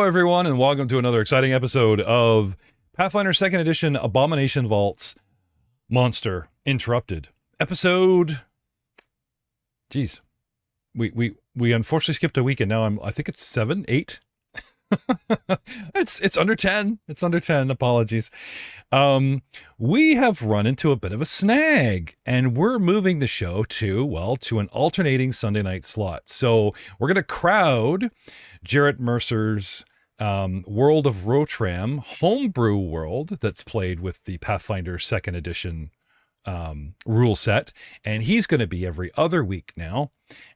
everyone, and welcome to another exciting episode of Pathfinder 2nd Edition Abomination Vaults Monster Interrupted. Episode... Jeez. We unfortunately skipped a week, and now I think it's 7, 8? It's under 10. It's under 10. Apologies. We have run into a bit of a snag, and we're moving the show to an alternating Sunday night slot. So we're going to crowd Jarrett Mercer's World of Rotram homebrew world that's played with the Pathfinder 2nd Edition rule set, and he's going to be every other week now.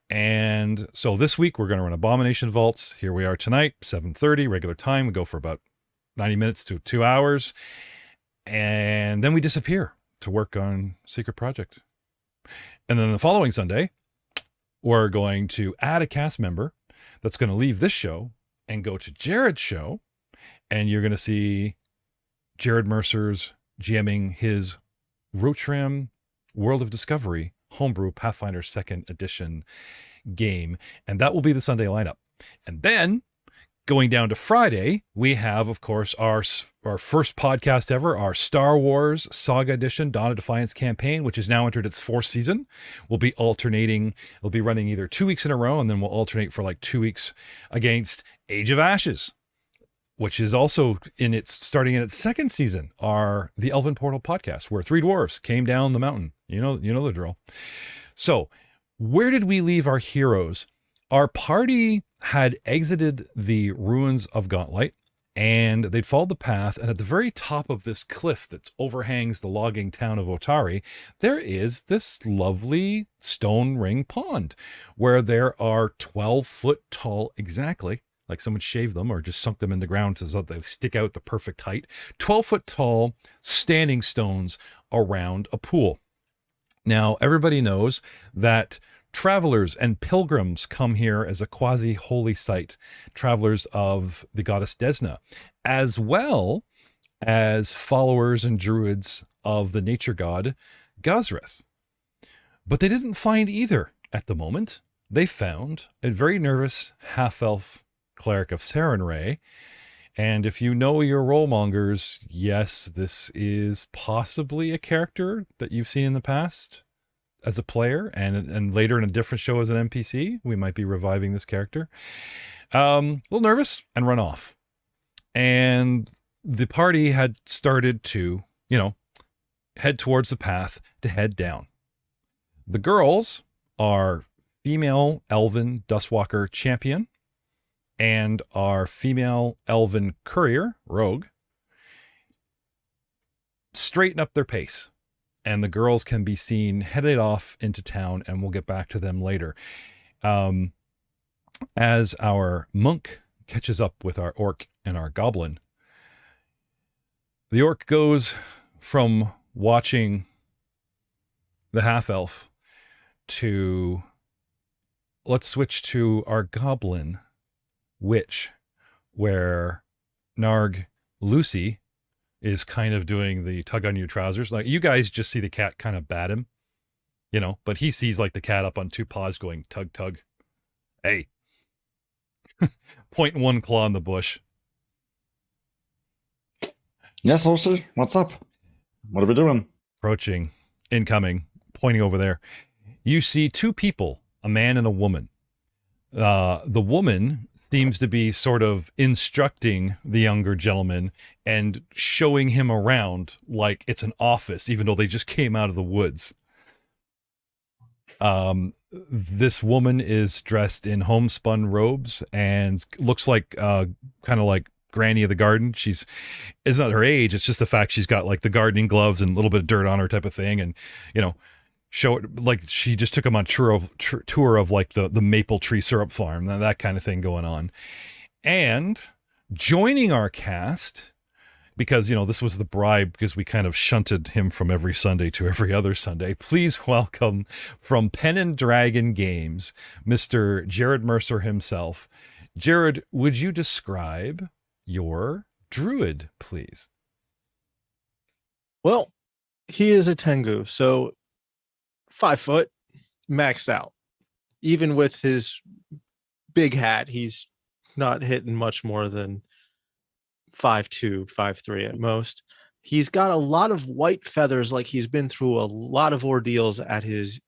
And so this week we're going to run Abomination Vaults. Here we are tonight, 7:30 regular time. We go for about 90 minutes to 2 hours, and then we disappear to work on Secret Project. And then the following Sunday, we're going to add a cast member that's going to leave this show and go to Jared's show, and you're going to see Jared Mercer's GMing his Rotram World of Discovery homebrew Pathfinder 2nd Edition game, and that will be the Sunday lineup. And then going down to Friday, we have, of course, our first podcast ever, our Star Wars Saga Edition Dawn of Defiance campaign, which has now entered its 4th season. We'll be alternating. It'll be running either 2 weeks in a row, and then we'll alternate for like 2 weeks against Age of Ashes, which is also starting in its 2nd season, are the Elven Portal podcast, where 3 dwarves came down the mountain. You know the drill. So where did we leave our heroes? Our party had exited the ruins of Gauntlet, and they'd followed the path, and at the very top of this cliff that overhangs the logging town of Otari, there is this lovely stone ring pond where there are 12-foot tall, exactly, like someone shaved them or just sunk them in the ground so that they stick out the perfect height, 12-foot tall standing stones around a pool. Now, everybody knows that travelers and pilgrims come here as a quasi-holy site, travelers of the goddess Desna, as well as followers and druids of the nature god Gazrith. But they didn't find either at the moment. They found a very nervous half-elf cleric of Sarenrae, and if you know your rollmongers, yes, this is possibly a character that you've seen in the past as a player, and later in a different show as an NPC. We might be reviving this character. A little nervous and run off. And the party had started to, head towards the path to head down. The girls are female elven Dustwalker champion and our female elven courier, rogue, straighten up their pace. And the girls can be seen headed off into town, and we'll get back to them later. As our monk catches up with our orc and our goblin, the orc goes from watching the half-elf to, let's switch to our goblin witch, where Narg Lucy is kind of doing the tug on your trousers. Like, you guys just see the cat kind of bat him, but he sees like the cat up on 2 paws going tug, tug. Hey, pointing 1 claw in the bush. Yes, Lucy, what's up? What are we doing? Approaching, incoming, pointing over there. You see 2 people, a man and a woman. The woman seems to be sort of instructing the younger gentleman and showing him around like it's an office, even though they just came out of the woods. This woman is dressed in homespun robes and looks like kind of like Granny of the garden. It's not her age, it's just the fact she's got like the gardening gloves and a little bit of dirt on her type of thing, and show it like she just took him on tour of like the maple tree syrup farm, that kind of thing going on. And joining our cast, because this was the bribe, because we kind of shunted him from every Sunday to every other Sunday, please welcome from Pen and Dragon Games, Mr. Jared Mercer himself. Jared, would you describe your druid, please? Well, he is a Tengu, so 5 foot, maxed out. Even with his big hat, he's not hitting much more than 5'2", 5'3" at most. He's got a lot of white feathers, like he's been through a lot of ordeals at his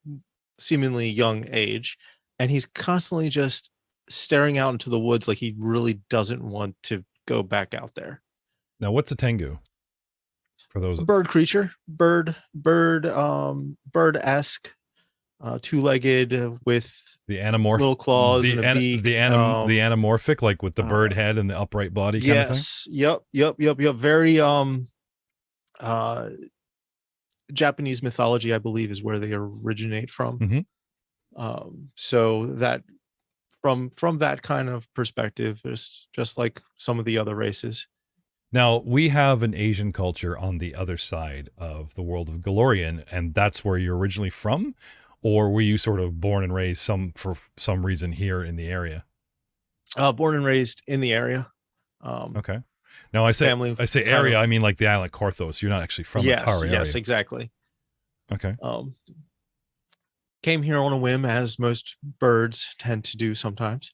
seemingly young age, and he's constantly just staring out into the woods like he really doesn't want to go back out there. Now, what's a Tengu? For those Bird creature, bird-esque, two-legged with the anamorphic little claws and a beak. the anamorphic, like with the bird head and the upright body kind of thing. Yep. Very Japanese mythology, I believe, is where they originate from. Mm-hmm. So that from that kind of perspective, it's just like some of the other races. Now, we have an Asian culture on the other side of the world of Galorian, and that's where you're originally from? Or were you sort of born and raised for some reason here in the area? Born and raised in the area. Okay. Now, I say area, I mean like the island Korthos. You're not actually from Otari, Yes, exactly. Okay. Came here on a whim, as most birds tend to do sometimes.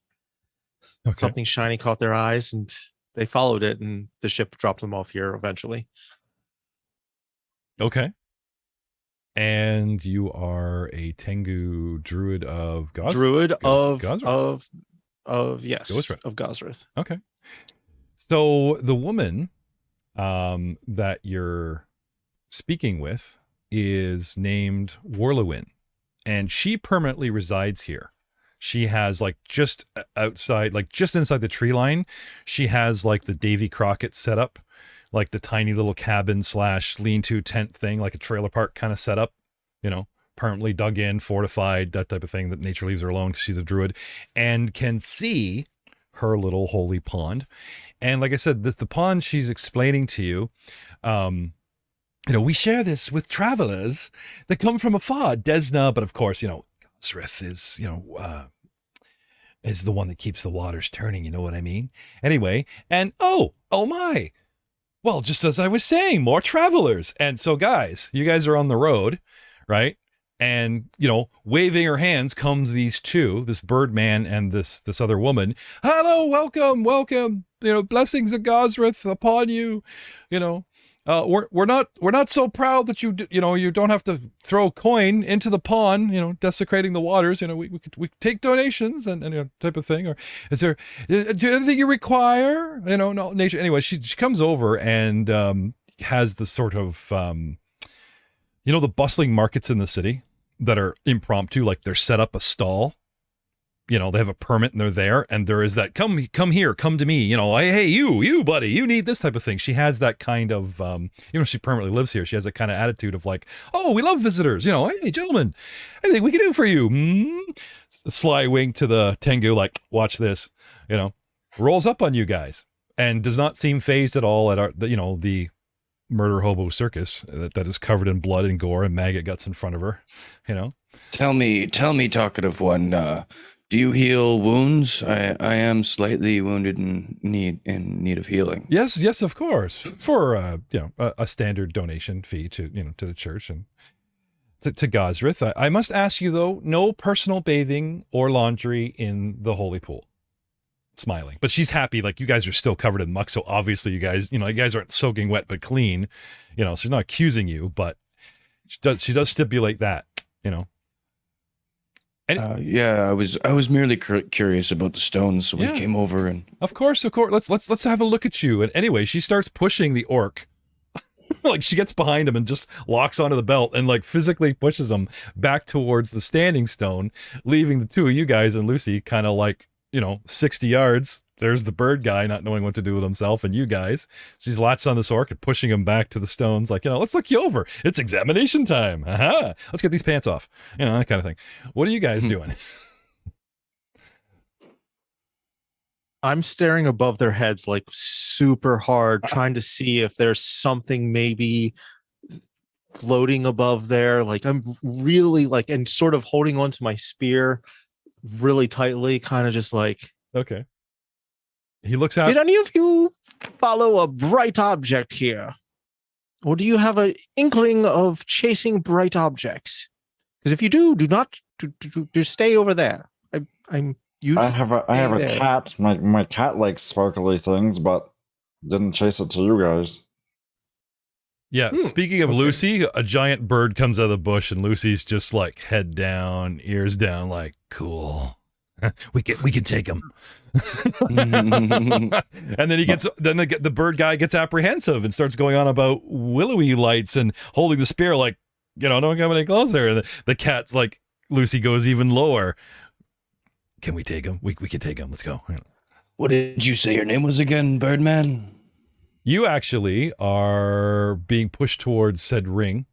Okay. Something shiny caught their eyes, and they followed it, and the ship dropped them off here eventually. Okay. And you are a Tengu druid of Gosrith? Druid of Gosrith? of Gosrith. Okay. So the woman that you're speaking with is named Warlewin, and she permanently resides here. She has like just outside, like just inside the tree line, she has like the Davy Crockett setup, like the tiny little cabin / lean-to tent thing, like a trailer park kind of setup, you know, permanently dug in, fortified, that type of thing that nature leaves her alone because she's a druid, and can see her little holy pond. And like I said, the pond she's explaining to you, we share this with travelers that come from afar, Desna, but of course, Gosrith is, is the one that keeps the waters turning, you know what I mean? Anyway, and oh my, well, just as I was saying, more travelers. And so guys, you guys are on the road, right? And, waving her hands comes these two, this bird man and this other woman. Hello, welcome. Blessings of Gosrith upon you, we're not so proud that you don't have to throw a coin into the pond, desecrating the waters. We could take donations and type of thing. Or is there anything you require? No nature. Anyway, she comes over and has the sort of the bustling markets in the city that are impromptu, like they're set up a stall. They have a permit and they're there, and there is that come here, come to me, hey, you buddy, you need this type of thing. She has that kind of, she permanently lives here. She has that kind of attitude of like, oh, we love visitors, hey, gentlemen, anything we can do for you. Sly wink to the Tengu, like, watch this, rolls up on you guys and does not seem phased at all at the murder hobo circus that is covered in blood and gore and maggot guts in front of her, Tell me, talkative one, do you heal wounds? I am slightly wounded and in need of healing. Yes, of course. For a standard donation fee to to the church and to Gosrith. I must ask you though, no personal bathing or laundry in the holy pool. Smiling, but she's happy. Like, you guys are still covered in muck, so obviously you guys aren't soaking wet but clean. She's not accusing you, but she does stipulate that. I was merely curious about the stones, so we came over and. Of course. Let's have a look at you. And anyway, she starts pushing the orc. Like, she gets behind him and just locks onto the belt and like physically pushes him back towards the standing stone, leaving the two of you guys and Lucy kind of like 60 yards. There's the bird guy not knowing what to do with himself, and you guys. She's latched on this orc and pushing him back to the stones, like, let's look you over. It's examination time. Aha! Let's get these pants off. That kind of thing. What are you guys doing? I'm staring above their heads like super hard, trying to see if there's something maybe floating above there. Like, I'm really like, and sort of holding on to my spear really tightly, kind of just like, okay. He looks out. Did any of you follow a bright object here? Or do you have an inkling of chasing bright objects? Because if you do not stay over there. I'm You I have a stay there. cat. My cat likes sparkly things, but didn't chase it to you guys. Yeah, speaking of okay. Lucy, a giant bird comes out of the bush, and Lucy's just like head down, ears down, like cool. we can take him. And then the bird guy gets apprehensive and starts going on about willowy lights and holding the spear, like, don't come any closer. And the cat's like, Lucy goes even lower. Can we take him? We can take him. Let's go. What did you say your name was again, Birdman? You actually are being pushed towards said ring.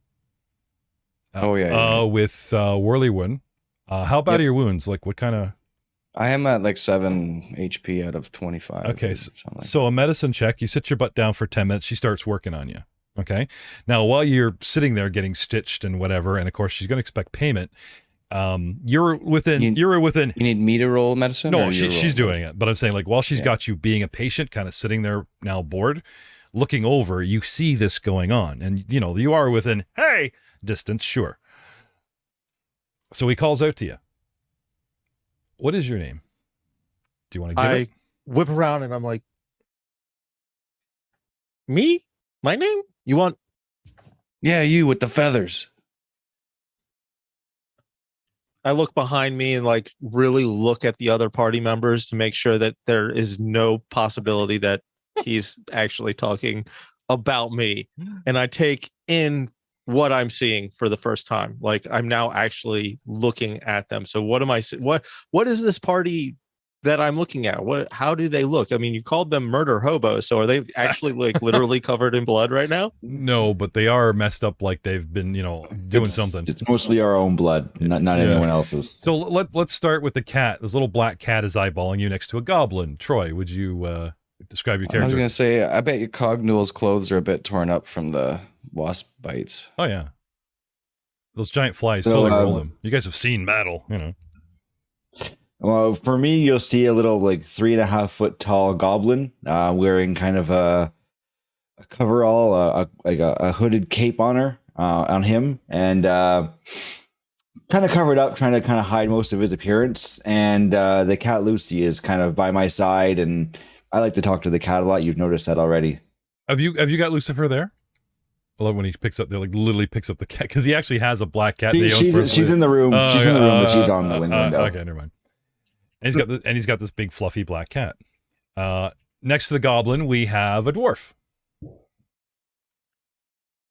With Whirlywin. How bad are your wounds? Like, what kind of? I am at like 7 HP out of 25. Okay, so a medicine check. You sit your butt down for 10 minutes. She starts working on you. Okay. Now, while you're sitting there getting stitched and whatever, and of course she's going to expect payment. You're within. You need me to roll medicine? No, she's doing it. But I'm saying, like, while she's got you being a patient, kind of sitting there now bored, looking over, you see this going on, and you are within distance, sure. So he calls out to you. What is your name? Do you want to give it? I whip around and I'm like, me? My name? You want? Yeah, you with the feathers. I look behind me and like really look at the other party members to make sure that there is no possibility that he's actually talking about me. And I take in what I'm seeing for the first time. Like, I'm now actually looking at them. So what am I? What is this party that I'm looking at? How do they look? I mean, you called them murder hobos, so are they actually like literally covered in blood right now? No, but they are messed up, like they've been, doing something. It's mostly our own blood, not anyone else's. So let's start with the cat. This little black cat is eyeballing you next to a goblin. Troy, would you describe your character? I was gonna say, I bet your Cognul's clothes are a bit torn up from the wasp bites. Oh yeah, those giant flies totally roll him. You guys have seen battle, Well, for me, you'll see a little like 3.5 foot tall goblin wearing kind of a coverall, like a hooded cape on him, and kind of covered up, trying to kind of hide most of his appearance. And the cat Lucy is kind of by my side, and I like to talk to the cat a lot. You've noticed that already. Have you got Lucifer there? Well, when he picks up, literally picks up the cat, because he actually has a black cat. She's in the room. She's in the room, but she's on the window. Okay, never mind. And he's got this big fluffy black cat. Next to the goblin, we have a dwarf.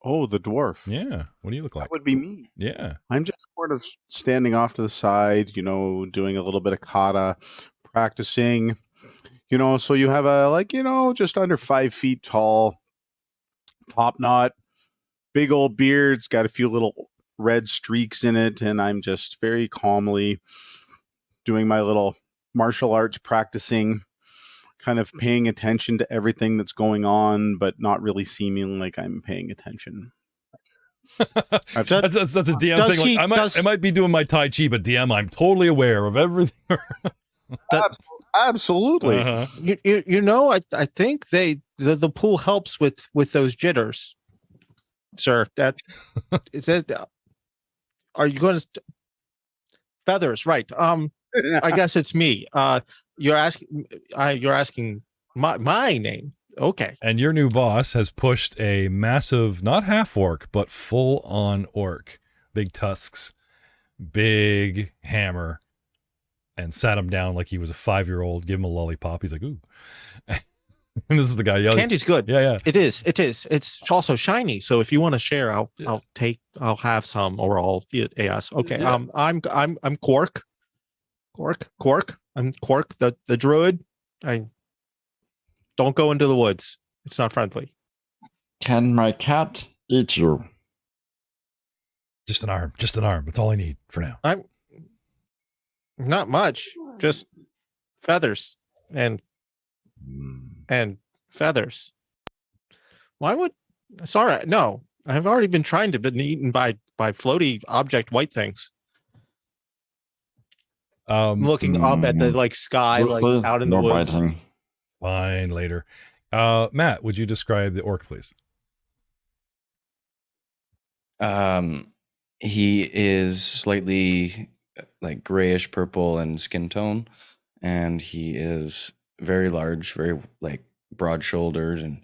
Oh, the dwarf. Yeah. What do you look like? That would be me. Yeah. I'm just sort of standing off to the side, doing a little bit of kata, practicing, so you have just under 5 feet tall, top knot, big old beard. It's got a few little red streaks in it. And I'm just very calmly doing my little martial arts practicing, kind of paying attention to everything that's going on, but not really seeming like I'm paying attention. That's a DM thing. I might be doing my Tai Chi, but DM, I'm totally aware of everything. Absolutely. Uh-huh. I think the pool helps with those jitters, sir. That is it. Are you going to feathers? Right. I guess it's me. You're asking my name. Okay. And your new boss has pushed a massive, not half orc, but full on orc, big tusks, big hammer, and sat him down like he was a 5-year-old. Give him a lollipop. He's like, ooh. And this is the guy yelling. Candy's good. Yeah. It is. It's also shiny. So if you want to share, I'll have some, or I'll yes. Okay. Yeah. I'm Quark. I'm Quark, the druid. I don't go into the woods. It's not friendly. Can my cat eat you? Just an arm. That's all I need for now. I'm not much. Just feathers and feathers. Why would? Sorry, no. I've already been trying to be eaten by floaty object white things. I'm looking up at the sky, out in the woods. Biting. Fine, later. Matt, would you describe the orc, please? He is slightly like grayish purple in skin tone. and he is very large, very like broad-shouldered, and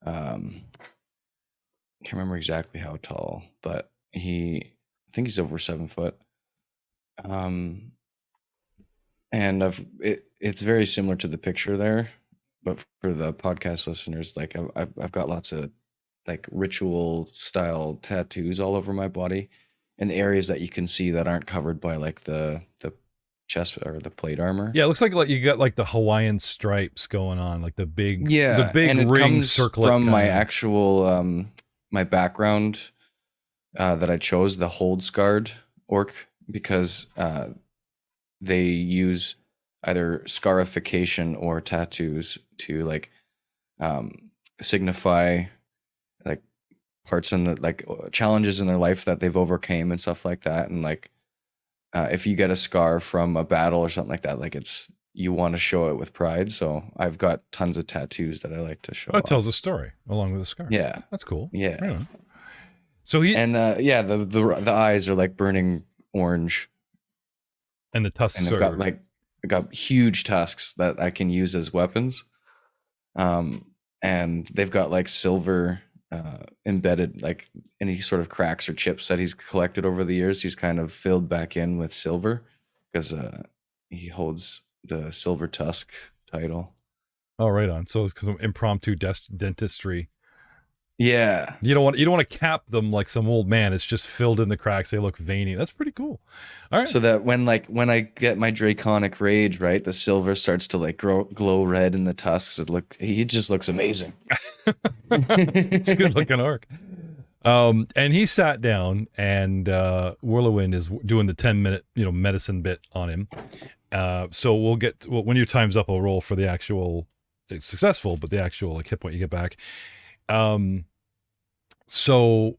can't remember exactly how tall, but I think he's over 7 foot. And it's very similar to the picture there, but for the podcast listeners, like I've got lots of like ritual style tattoos all over my body, in the areas that you can see that aren't covered by like the chest or the plate armor. Yeah, it looks like you got like the Hawaiian stripes going on, like the big and it ring comes circlet from my kinda. actual my background that I chose, the Holds Guard orc, because they use either scarification or tattoos to like signify like parts in the like challenges in their life that they've overcame and stuff like that. And like if you get a scar from a battle or something like that, like you want to show it with pride. So I've got tons of tattoos that I like to show. Oh, it tells a story along with the scar. Yeah, that's cool. Yeah. Right on. So the eyes are like burning orange, and the tusks and I got huge tusks that I can use as weapons. And they've got like silver embedded, like any sort of cracks or chips that he's collected over the years. He's kind of filled back in with silver because he holds the Silver Tusk title. Oh, right on. So it's because of impromptu dentistry. Yeah, you don't want to cap them like some old man. It's just filled in the cracks. They look veiny. That's pretty cool. All right. So that when I get my draconic rage, right, the silver starts to like glow red in the tusks. He just looks amazing. It's a good looking orc. And he sat down, and Whirlwind is doing the 10-minute medicine bit on him. So when your time's up, I'll roll for the actual. It's successful, but the actual like hit point you get back. So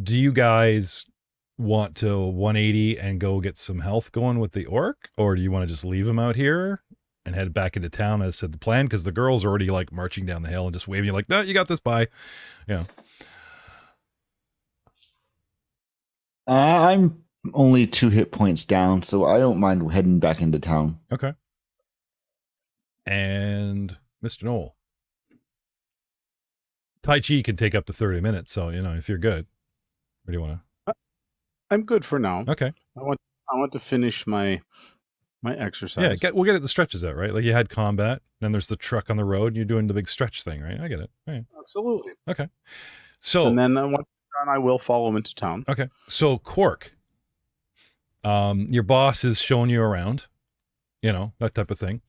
do you guys want to 180 and go get some health going with the orc, or do you want to just leave him out here and head back into town as said the plan? Because the girl's already like marching down the hill and just waving you like, no, you got this, bye. Yeah. I'm only 2 hit points down, so I don't mind heading back into town. Okay. And Mr. Knoll. Tai Chi can take up to 30 minutes, so if you're good. Or do you want to? I'm good for now. Okay. I want to finish my exercise. Yeah, we'll get it. The stretches out, right? Like you had combat, then there's the truck on the road, and you're doing the big stretch thing, right? I get it. Right. Absolutely. Okay. So and then once done, I will follow him into town. Okay. So Quark, your boss is showing you around, that type of thing.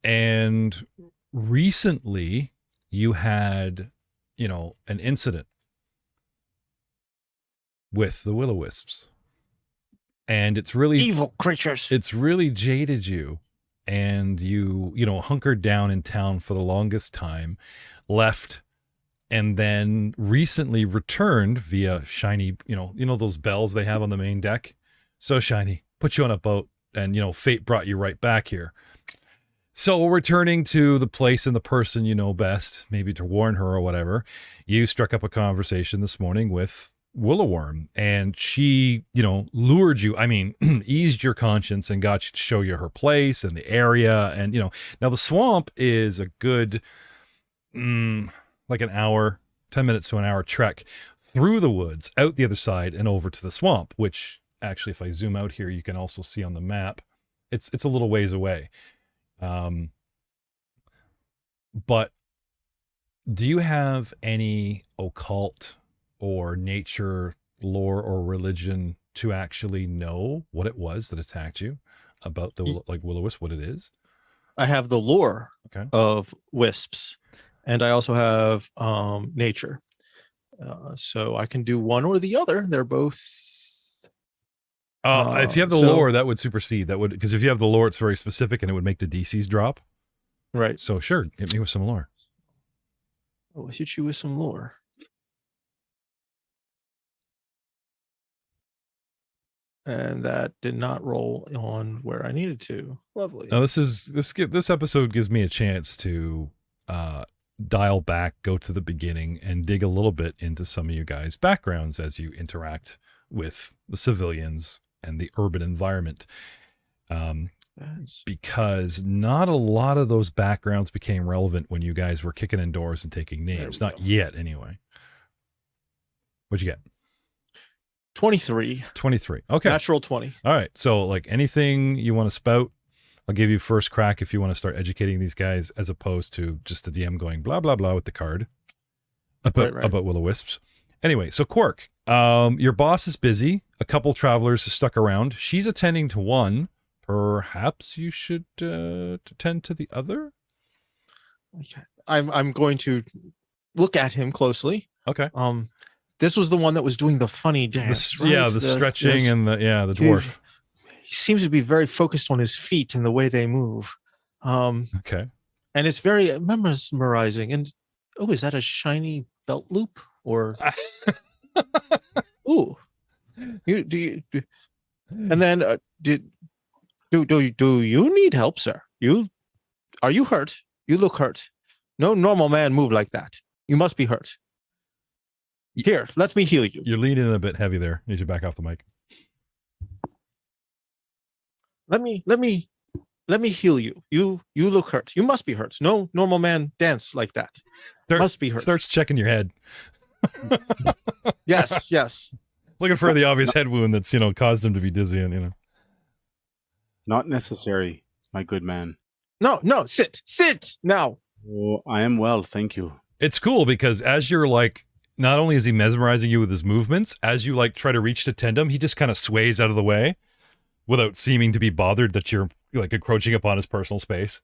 And recently you had, an incident with the Will-O-Wisps, and it's really evil creatures. It's really jaded you, and you hunkered down in town for the longest time, left, and then recently returned via shiny, those bells they have on the main deck, so shiny, put you on a boat, and fate brought you right back here. So returning to the place and the person you know best, maybe to warn her or whatever, you struck up a conversation this morning with Willow-Worm, and she, lured you, eased your conscience and got you to show you her place and the area. And, now the swamp is a good, like an hour, 10 minutes to an hour trek through the woods, out the other side and over to the swamp, which actually, if I zoom out here, you can also see on the map, it's a little ways away. But do you have any occult or nature lore or religion to actually know what it was that attacked you, about the Will-O-Wisp, what it is? I have the lore of wisps, and I also have nature. So I can do one or the other. They're both. If you have the lore, that would supersede. That would, because if you have the lore, it's very specific and it would make the DCs drop. Right. So sure, hit me with some lore. I'll hit you with some lore. And that did not roll on where I needed to. Lovely. Now this episode gives me a chance to dial back, go to the beginning, and dig a little bit into some of you guys' backgrounds as you interact with the civilians and the urban environment. Because not a lot of those backgrounds became relevant when you guys were kicking indoors and taking names. Not yet, anyway. What'd you get? 23. 23. Okay. Natural 20. All right. So, like, anything you want to spout, I'll give you first crack if you want to start educating these guys, as opposed to just the DM going blah, blah, blah with the card about will-o-wisps. Anyway, so Quark, your boss is busy. A couple travelers have stuck around. She's attending to one. Perhaps you should attend to the other? Okay. I'm going to look at him closely. Okay. This was the one that was doing the funny dance, right? Yeah, the stretching and the dwarf. He seems to be very focused on his feet and the way they move. Okay. And it's very mesmerizing. And is that a shiny belt loop or? Ooh, and then do you need help, sir? Are you hurt? You look hurt. No normal man move like that. You must be hurt. Here, let me heal you. You're leaning a bit heavy there. Need you back off the mic. Let me heal you. You look hurt. You must be hurt. No normal man dance like that. Must be hurt. Starts checking your head. Yes. Looking for the obvious head wound that's, caused him to be dizzy and, Not necessary, my good man. No, sit now. Oh, I am well, thank you. It's cool because as you're like, not only is he mesmerizing you with his movements, as you like try to reach to tend him, he just kind of sways out of the way without seeming to be bothered that you're like encroaching upon his personal space.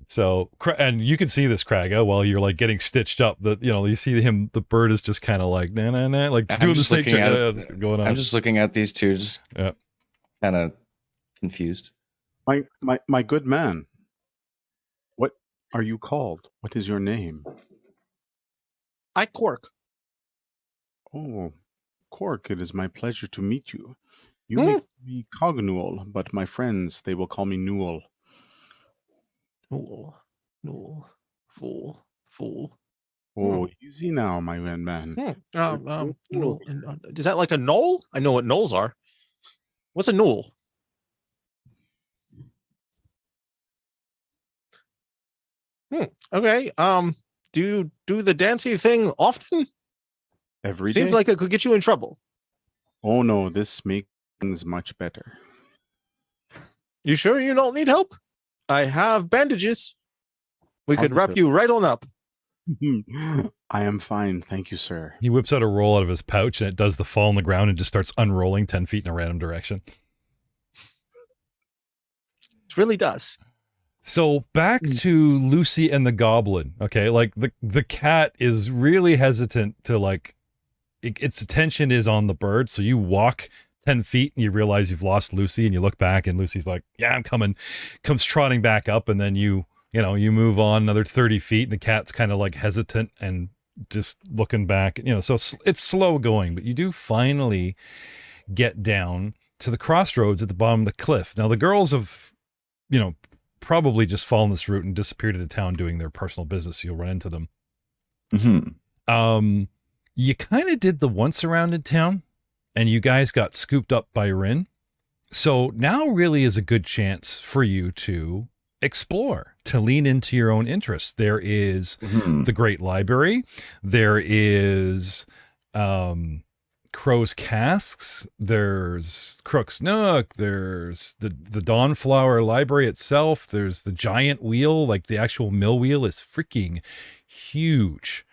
So, and you can see this, Kraga, while you're like getting stitched up, that, you see him, the bird is just kind of like, nah, like doing the snake trick going on. I'm just looking at these two, just kind of confused. My good man, what are you called? What is your name? I Quark. Oh, Quark, it is my pleasure to meet you. You may call me Cognual, but my friends, they will call me Newell. Newell. Fool. Oh, easy now, my man. Is that like a knoll? I know what knolls are. What's a knoll? Okay. Do you do the dancing thing often? Every day? Seems like it could get you in trouble. Oh no, this makes things much better. You sure you don't need help? I have bandages. We could wrap you right on up. I am fine, thank you, sir. He whips out a roll out of his pouch and it does the fall on the ground and just starts unrolling 10 feet in a random direction. It really does. So back to Lucy and the goblin. Okay, like the cat is really hesitant to like, its attention is on the bird. So you walk 10 feet and you realize you've lost Lucy and you look back and Lucy's like, yeah, I'm coming, comes trotting back up, and then you move on another 30 feet and the cat's kind of like hesitant and just looking back, so it's slow going, but you do finally get down to the crossroads at the bottom of the cliff. Now the girls have, probably just fallen this route and disappeared into town doing their personal business. So you'll run into them. Mm-hmm. You kind of did the once around in town and you guys got scooped up by Rin. So now really is a good chance for you to explore, to lean into your own interests. There is the Great Library. There is Crow's Casks. There's Crook's Nook. There's the Dawnflower Library itself. There's the giant wheel, like the actual mill wheel is freaking huge.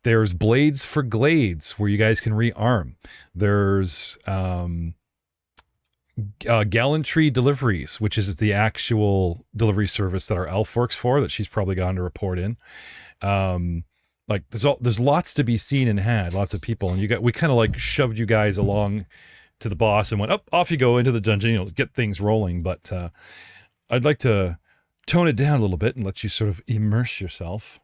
There's Blades for Glades where you guys can rearm. There's Gallantry Deliveries, which is the actual delivery service that our elf works for, that she's probably gone to report in. Like there's lots to be seen and had, lots of people, and we kind of like shoved you guys along to the boss and went off you go into the dungeon, get things rolling. But I'd like to tone it down a little bit and let you sort of immerse yourself.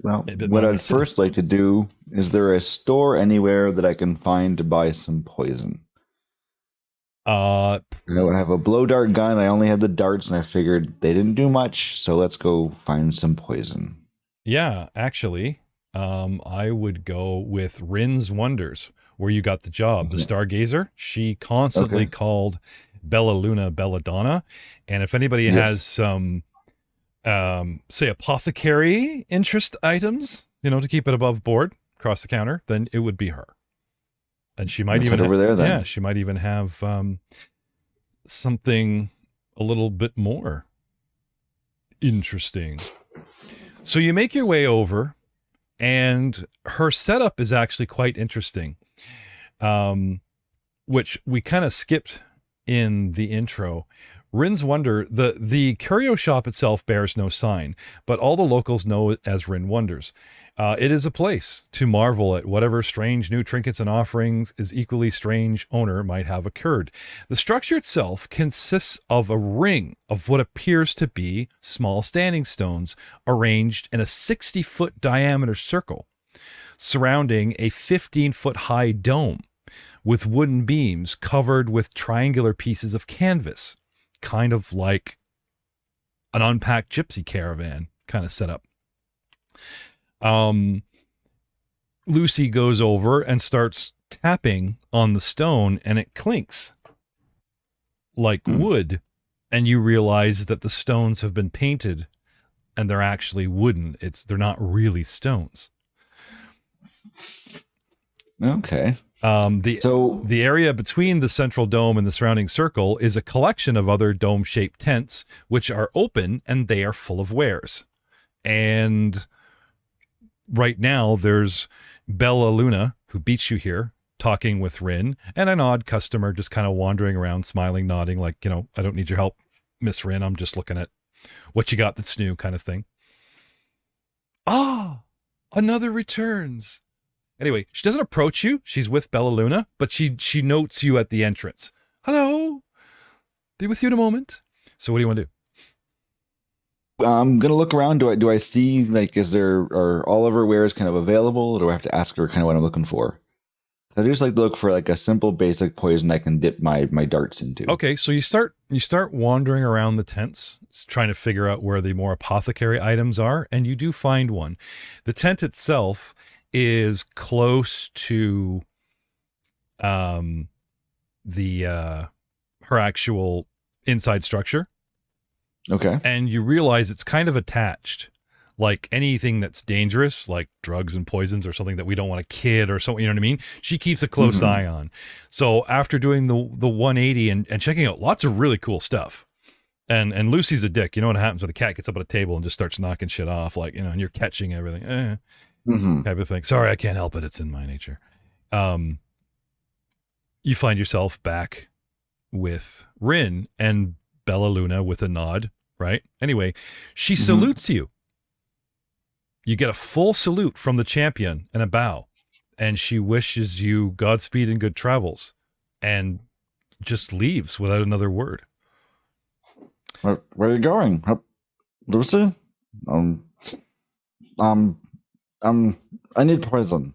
Well, what I'd first like to do, is there a store anywhere that I can find to buy some poison? I have a blow dart gun. I only had the darts, and I figured they didn't do much, so let's go find some poison. Yeah, actually, I would go with Rin's Wonders, where you got the job. The Stargazer, she constantly called Bella Luna Belladonna. And if anybody has some, say, apothecary interest items, to keep it above board across the counter, then it would be her. And she might even over there then. Yeah, she might even have something a little bit more interesting. So you make your way over, and her setup is actually quite interesting, which we kind of skipped in the intro. Rin's Wonder, the curio shop itself bears no sign, but all the locals know it as Rin Wonders. It is a place to marvel at whatever strange new trinkets and offerings his equally strange owner might have occurred. The structure itself consists of a ring of what appears to be small standing stones arranged in a 60-foot diameter circle, surrounding a 15-foot high dome with wooden beams covered with triangular pieces of canvas, kind of like an unpacked gypsy caravan kind of setup. Lucy goes over and starts tapping on the stone, and it clinks like wood, and you realize that the stones have been painted and they're actually wooden. They're not really stones. Okay. The area between the central dome and the surrounding circle is a collection of other dome-shaped tents, which are open and they are full of wares. And right now, there's Bella Luna, who beats you here, talking with Rin, and an odd customer just kind of wandering around, smiling, nodding, like, I don't need your help, Miss Rin. I'm just looking at what you got that's new, kind of thing. Ah, another returns. Anyway, she doesn't approach you. She's with Bella Luna, but she notes you at the entrance. Hello. Be with you in a moment. So what do you want to do? I'm gonna look around. Do I see, are all of her wares kind of available, or do I have to ask her kind of what I'm looking for? I just like to look for like a simple basic poison I can dip my darts into. Okay, so you start wandering around the tents, trying to figure out where the more apothecary items are, and you do find one. The tent itself is close to her actual inside structure. Okay. And you realize it's kind of attached, like anything that's dangerous, like drugs and poisons or something that we don't want a kid or something, you know what I mean? She keeps a close eye on. So after doing the 180 and checking out lots of really cool stuff, and Lucy's a dick. You know what happens when a cat gets up at a table and just starts knocking shit off, like, and you're catching everything, type of thing. Sorry, I can't help it. It's in my nature. You find yourself back with Rin and Bella Luna with a nod, right? Anyway, she salutes you. You get a full salute from the champion and a bow, and she wishes you Godspeed and good travels, and just leaves without another word. Where are you going, Lucy? I need poison.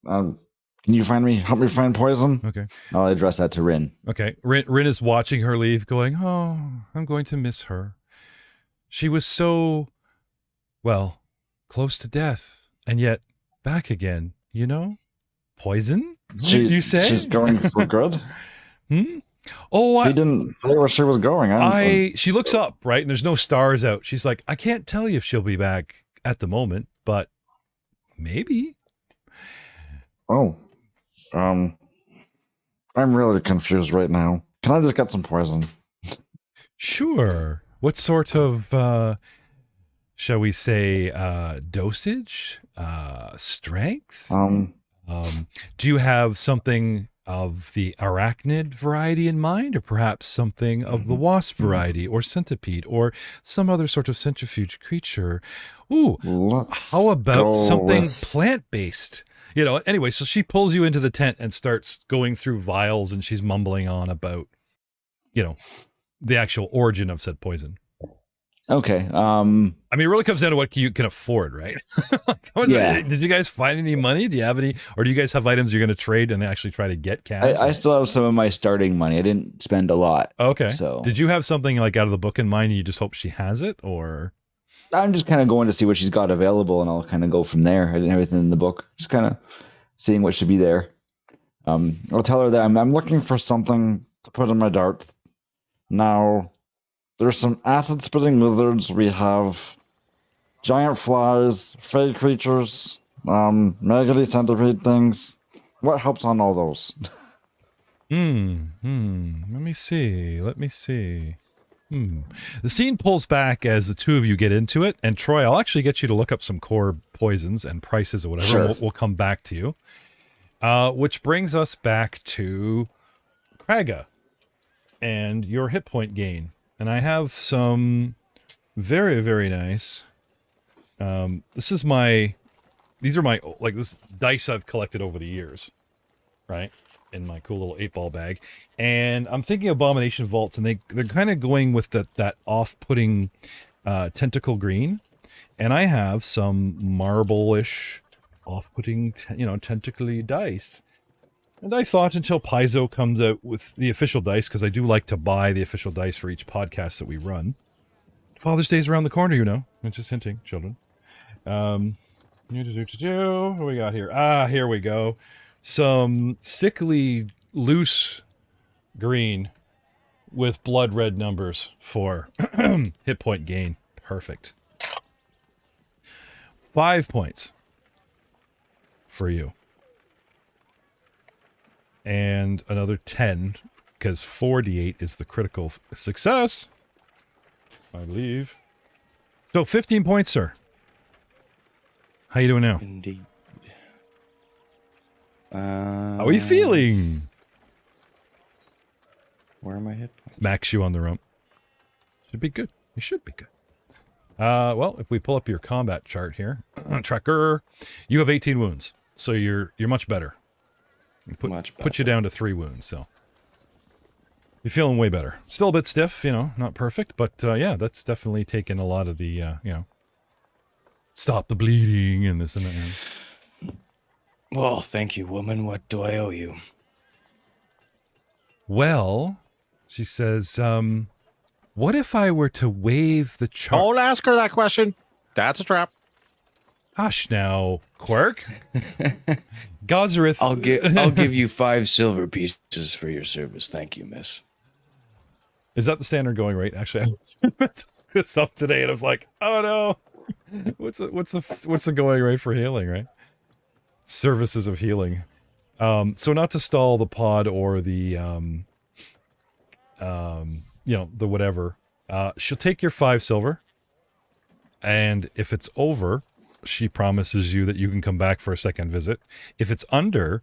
Can you help me find poison? Okay. I'll address that to Rin. Okay. Rin is watching her leave, going, oh, I'm going to miss her. She was so, well, close to death, and yet back again, Poison? You say? She's going for good? Oh, she didn't say where she was going. She looks up, right, and there's no stars out. She's like, I can't tell you if she'll be back at the moment, but maybe. Oh. I'm really confused right now. Can I just get some poison? Sure. What sort of, shall we say, dosage? Strength? Do you have something of the arachnid variety in mind, or perhaps something of the wasp variety, or centipede, or some other sort of centrifuge creature? Ooh, how about something plant-based? Anyway, so she pulls you into the tent and starts going through vials, and she's mumbling on about, the actual origin of said poison. Okay. I mean, it really comes down to what you can afford, right? Did you guys find any money? Do you have any, or do you guys have items you're going to trade and actually try to get cash? I still have some of my starting money. I didn't spend a lot. Okay. So did you have something like out of the book in mind and you just hope she has it, or? I'm just kind of going to see what she's got available, and I'll kind of go from there. I didn't have everything in the book. Just kind of seeing what should be there. I'll tell her that I'm looking for something to put in my dart. Now, there's some acid-spitting lizards. We have giant flies, fey creatures, maggoty centipede things. What helps on all those? Let me see. The scene pulls back as the two of you get into it, and Troy, I'll actually get you to look up some core poisons and prices or whatever. Sure. We'll come back to you. Which brings us back to Kraga and your hit point gain. And I have some very, very nice. These are my, like, this dice I've collected over the years, right? In my cool little 8-ball bag. And I'm thinking Abomination Vaults, and they're kind of going with that off-putting tentacle green. And I have some marble-ish off-putting, tentacly dice. And I thought until Paizo comes out with the official dice, because I do like to buy the official dice for each podcast that we run. Father's Day's around the corner, I'm just hinting, children. What do we got here? Here we go. Some sickly loose green with blood red numbers for hit point gain. Perfect. 5 points for you. And another 10, because 4d8 is the critical success, I believe. So 15 points, sir. How you doing now? Indeed. How are you feeling? Where are my hit points? Smacks you on the rump. Should be good. You should be good. Well, if we pull up your combat chart here, tracker, you have 18 wounds, so you're much better. Put you down to 3 wounds, so you're feeling way better. Still a bit stiff, not perfect, but yeah, that's definitely taken a lot of the, stop the bleeding and this and that. Well, thank you, woman. What do I owe you? Well, she says, what if I were to wave the chart? Don't ask her that question. That's a trap. Hush now, Quirk. Gozerith. I'll give you 5 silver pieces for your service. Thank you, miss. Is that the standard going rate? Actually, I looked this up today and I was like, oh no. What's the going rate for healing, right? Services of healing. So not to stall the pod or the the whatever. She'll take your 5 silver, and if it's over, she promises you that you can come back for a second visit. If it's under,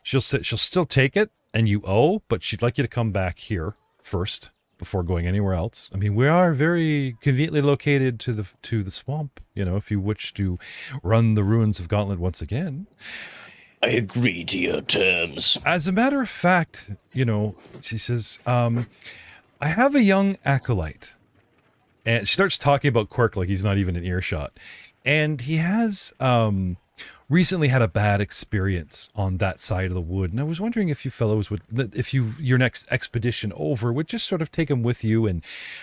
she'll still take it and you owe, but she'd like you to come back here first before going anywhere else. I mean, we are very conveniently located to the swamp, if you wish to run the ruins of Gauntlet once again. I agree to your terms. As a matter of fact, she says, I have a young acolyte. And she starts talking about Quirk like he's not even in earshot. And he has recently had a bad experience on that side of the wood. And I was wondering if you fellows your next expedition over would just sort of take him with you and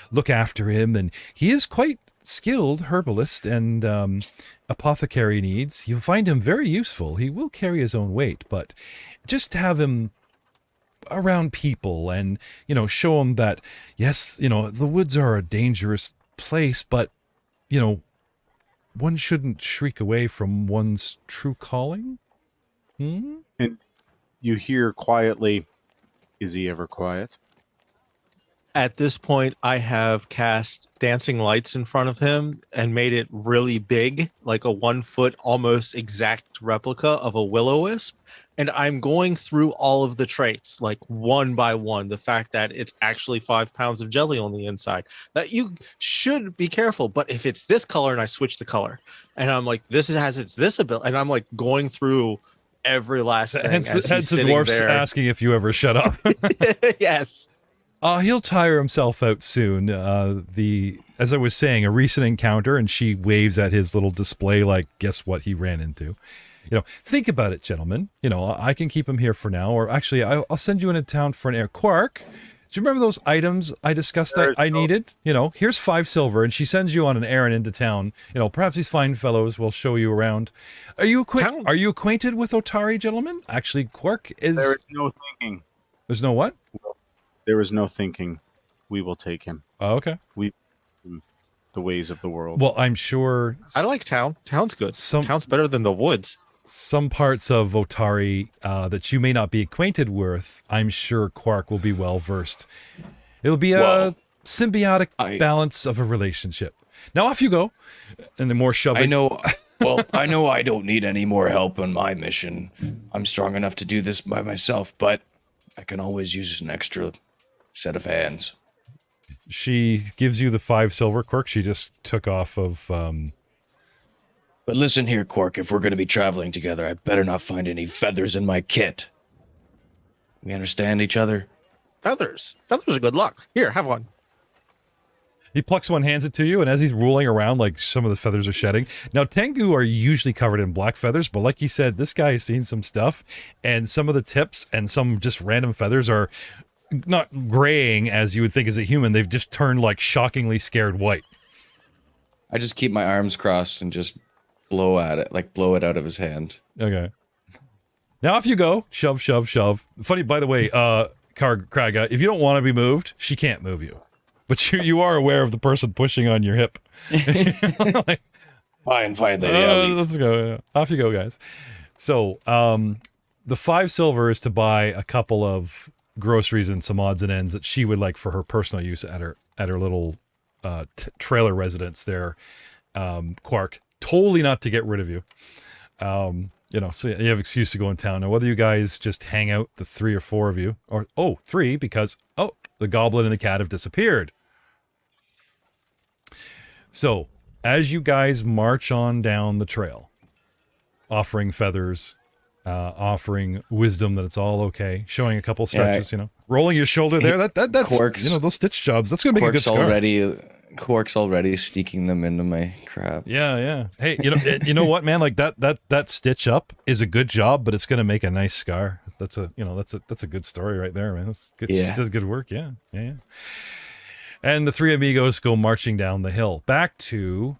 look after him. And he is quite skilled herbalist and apothecary needs. You'll find him very useful. He will carry his own weight, but just to have him around people and, show him that, yes, the woods are a dangerous place, but, one shouldn't shriek away from one's true calling. And you hear quietly, is he ever quiet? At this point, I have cast dancing lights in front of him and made it really big, like a 1 foot, almost exact replica of a will-o-wisp. And I'm going through all of the traits, like one by one. The fact that it's actually 5 pounds of jelly on the inside. That you should be careful. But if it's this color and I switch the color, and I'm like, this ability, and I'm like going through every last thing. Hence the dwarf's asking if you ever shut up. Yes. He'll tire himself out soon. As I was saying, a recent encounter, and she waves at his little display like, guess what he ran into. Think about it, gentlemen. I can keep him here for now, or actually, I'll send you into town for an air. Quark, you remember those items I discussed that I needed? You know, here's 5 silver, and she sends you on an errand into town. You know, perhaps these fine fellows will show you around. Are you acquainted with Otari, gentlemen? Actually, Quark is... There is no thinking. There's no what? There is no thinking. We will take him. Oh, okay. The ways of the world. Well, I'm sure... I like town. Town's good. Town's better than the woods. Some parts of Otari that you may not be acquainted with, I'm sure Quark will be well versed. It'll be a symbiotic balance of a relationship. Now off you go, and the more shoving. I know. Well, I know I don't need any more help on my mission. I'm strong enough to do this by myself, but I can always use an extra set of hands. She gives you the 5 silver, Quark. She just took off of. But listen here, Quark, if we're going to be traveling together, I better not find any feathers in my kit. We understand each other? Feathers. Feathers are good luck. Here, have one. He plucks one, hands it to you, and as he's rolling around, like, some of the feathers are shedding. Now, Tengu are usually covered in black feathers, but like he said, this guy has seen some stuff, and some of the tips and some just random feathers are not graying as you would think as a human. They've just turned, like, shockingly scared white. I just keep my arms crossed and just blow at it, like blow it out of his hand. Okay. Now off you go. Shove, shove, shove. Funny, by the way, Kraga, if you don't want to be moved, she can't move you. But you are aware of the person pushing on your hip. Like, fine, lady. Let's go. Off you go, guys. So, the 5 silver is to buy a couple of groceries and some odds and ends that she would like for her personal use at her little trailer residence there, Quark. Totally not to get rid of you. You know, so you have excuse to go in town. Now, whether you guys just hang out, the 3 or 4 of you, or, 3, because, the goblin and the cat have disappeared. So, as you guys march on down the trail, offering feathers, offering wisdom that it's all okay, showing a couple stretches, rolling your shoulder there, that's, Quark's, those stitch jobs, that's going to make a good scar. Quark's already sticking them into my crap. Yeah. Hey, you know what, man? Like that stitch up is a good job, but it's gonna make a nice scar. That's a good story right there, man. That's good. Yeah. She does good work. Yeah. And the 3 amigos go marching down the hill back to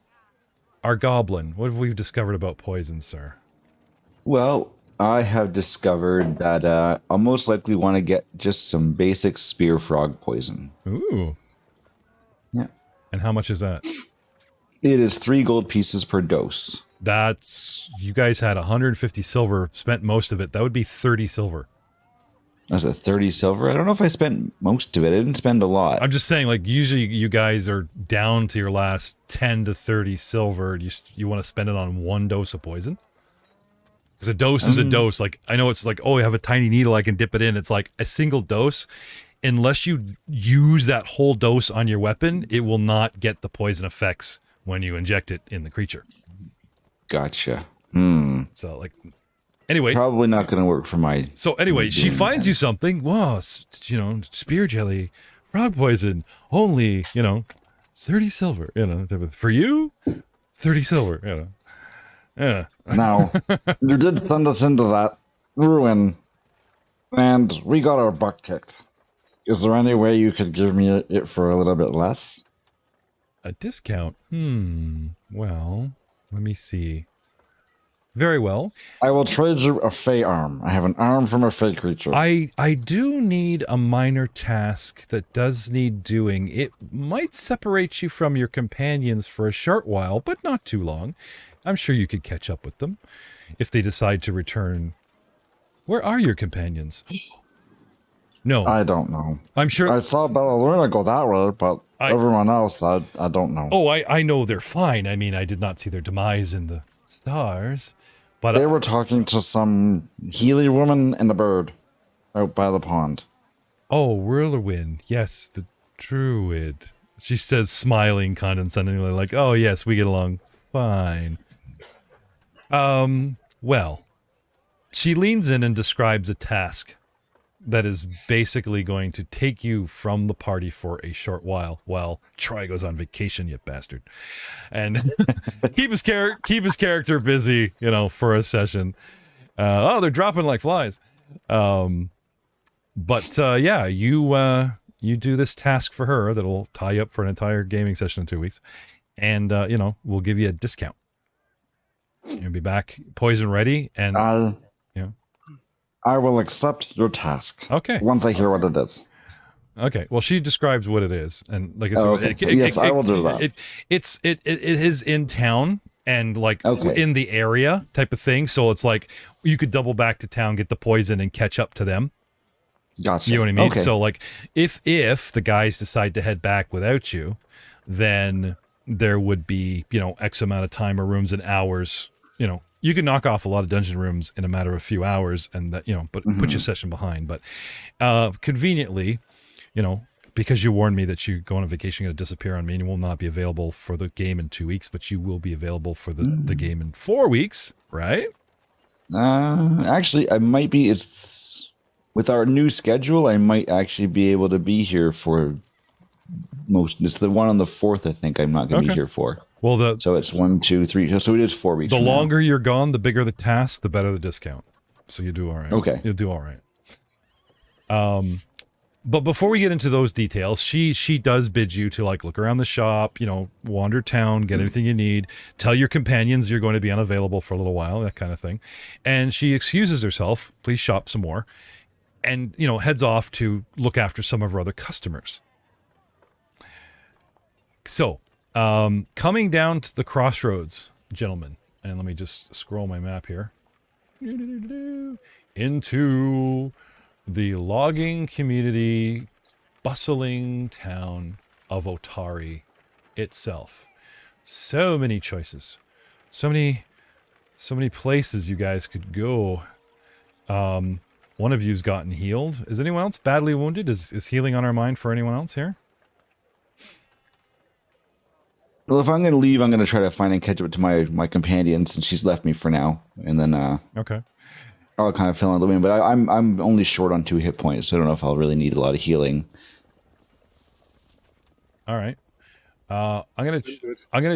our goblin. What have we discovered about poison, sir? Well, I have discovered that I'll most likely want to get just some basic spear frog poison. Ooh. Yeah. And how much is that? It is 3 gold pieces per dose. That's, you guys had 150 silver, spent most of it. That would be 30 silver. Was it 30 silver? I don't know if I spent most of it. I didn't spend a lot. I'm just saying, like, usually you guys are down to your last 10 to 30 silver. You want to spend it on 1 dose of poison? Because a dose is a dose. Like, I know it's like, I have a tiny needle, I can dip it in. It's like a single dose. Unless you use that whole dose on your weapon, it will not get the poison effects when you inject it in the creature. Gotcha. So, like, anyway. Probably not going to work for my... So, anyway, she finds you something. Wow, spear jelly, frog poison, only, 30 silver, For you, 30 silver, Yeah. Now, you did send us into that ruin, and we got our butt kicked. Is there any way you could give me it for a little bit less? A discount? Well, let me see. Very well. I will trade you a fey arm. I have an arm from a fey creature. I do need a minor task that does need doing. It might separate you from your companions for a short while, but not too long. I'm sure you could catch up with them if they decide to return. Where are your companions? No. I don't know. I'm sure. I saw Bellaluna go that way, but everyone else, I don't know. Oh, I know they're fine. I mean, I did not see their demise in the stars. But they were talking to some Healy woman and a bird out by the pond. Oh, Whirlwind. Yes, the druid. She says, smiling condescendingly, like, oh, yes, we get along fine. Well, she leans in and describes a task that is basically going to take you from the party for a short while Troy goes on vacation, you bastard, and keep his character busy, for a session. They're dropping like flies. Yeah, you you do this task for her that'll tie you up for an entire gaming session in 2 weeks, and we'll give you a discount. You'll be back poison ready, and I will accept your task. Okay. Once I hear what it is. Okay. Well, she describes what it is, and like I said, yes, I will do that. It is in town and like Okay. in the area type of thing. So it's like you could double back to town, get the poison, and catch up to them. Gotcha. You know what I mean? Okay. So like if the guys decide to head back without you, then there would be, X amount of time or rooms and hours. You can knock off a lot of dungeon rooms in a matter of a few hours, and that, but put your session behind. But conveniently, because you warned me that you go on a vacation, going to disappear on me, and you will not be available for the game in 2 weeks, but you will be available for the game in 4 weeks, right? Actually, I might be. It's with our new schedule. I might actually be able to be here for most. It's the one on the 4th. I think I'm not going to be here for. Well, so it's 1, 2, 3. So it is 4 weeks. The from longer you're gone, the bigger the task, the better the discount. So you do all right. Okay. You'll do all right. But before we get into those details, she does bid you to like look around the shop, wander town, get anything you need, tell your companions you're going to be unavailable for a little while, that kind of thing. And she excuses herself, please shop some more, and heads off to look after some of her other customers. So, coming down to the crossroads, gentlemen, and let me just scroll my map here into the logging community, bustling town of Otari itself. So many choices, so many places you guys could go. One of you's gotten healed. Is anyone else badly wounded? Is healing on our mind for anyone else here? Well, if I'm going to leave, I'm going to try to find and catch up to my companion since she's left me for now, and then okay. I'll kind of fill in the wind. But I'm only short on 2 hit points, so I don't know if I'll really need a lot of healing. All right. I'm gonna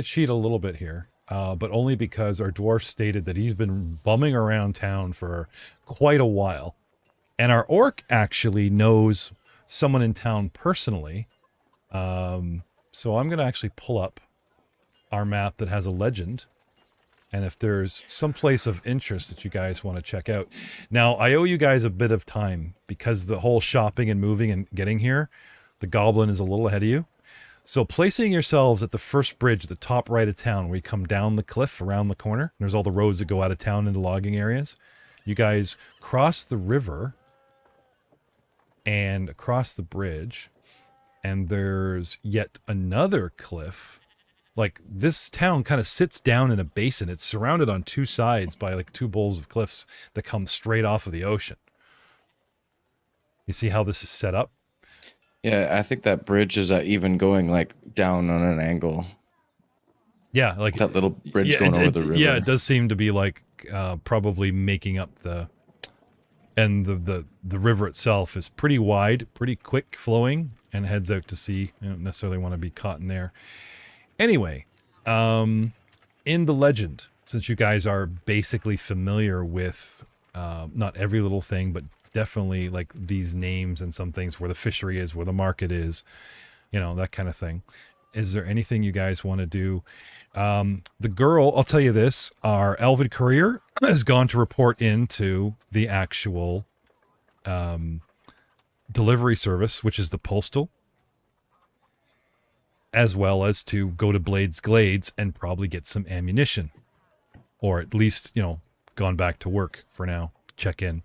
cheat a little bit here, but only because our dwarf stated that he's been bumming around town for quite a while, and our orc actually knows someone in town personally. So I'm gonna actually pull up our map that has a legend, and if there's some place of interest that you guys want to check out. Now, I owe you guys a bit of time because the whole shopping and moving and getting here, the goblin is a little ahead of you. So placing yourselves at the first bridge at the top right of town where you come down the cliff around the corner, there's all the roads that go out of town into logging areas. You guys cross the river and across the bridge, and there's yet another cliff. Like, this town kind of sits down in a basin. It's surrounded on 2 sides by like 2 bowls of cliffs that come straight off of the ocean. You see how this is set up? Yeah, I think that bridge is even going like down on an angle. Yeah, like that little bridge going over the river. Yeah, it does seem to be like probably making up the river itself is pretty wide, pretty quick flowing, and heads out to sea. You don't necessarily want to be caught in there. Anyway, in the legend, since you guys are basically familiar with not every little thing, but definitely like these names and some things, where the fishery is, where the market is, that kind of thing. Is there anything you guys want to do? The girl, I'll tell you this, our Elven courier has gone to report into the actual delivery service, which is the postal, as well as to go to Blades Glades and probably get some ammunition, or at least, gone back to work for now, check in.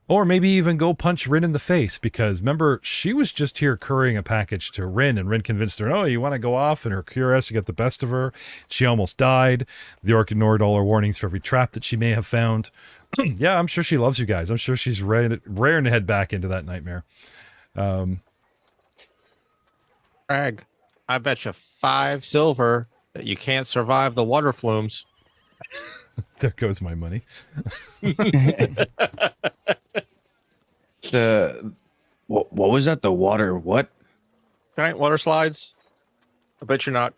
Or maybe even go punch Rin in the face, because remember, she was just here couriering a package to Rin, and Rin convinced her, oh, you want to go off? And her curiosity got the best of her. She almost died. The orc ignored all her warnings for every trap that she may have found. Yeah, I'm sure she loves you guys. I'm sure she's raring to head back into that nightmare. Greg, I bet you 5 silver that you can't survive the water flumes. There goes my money. What was that? The water what? Giant water slides. I bet you're not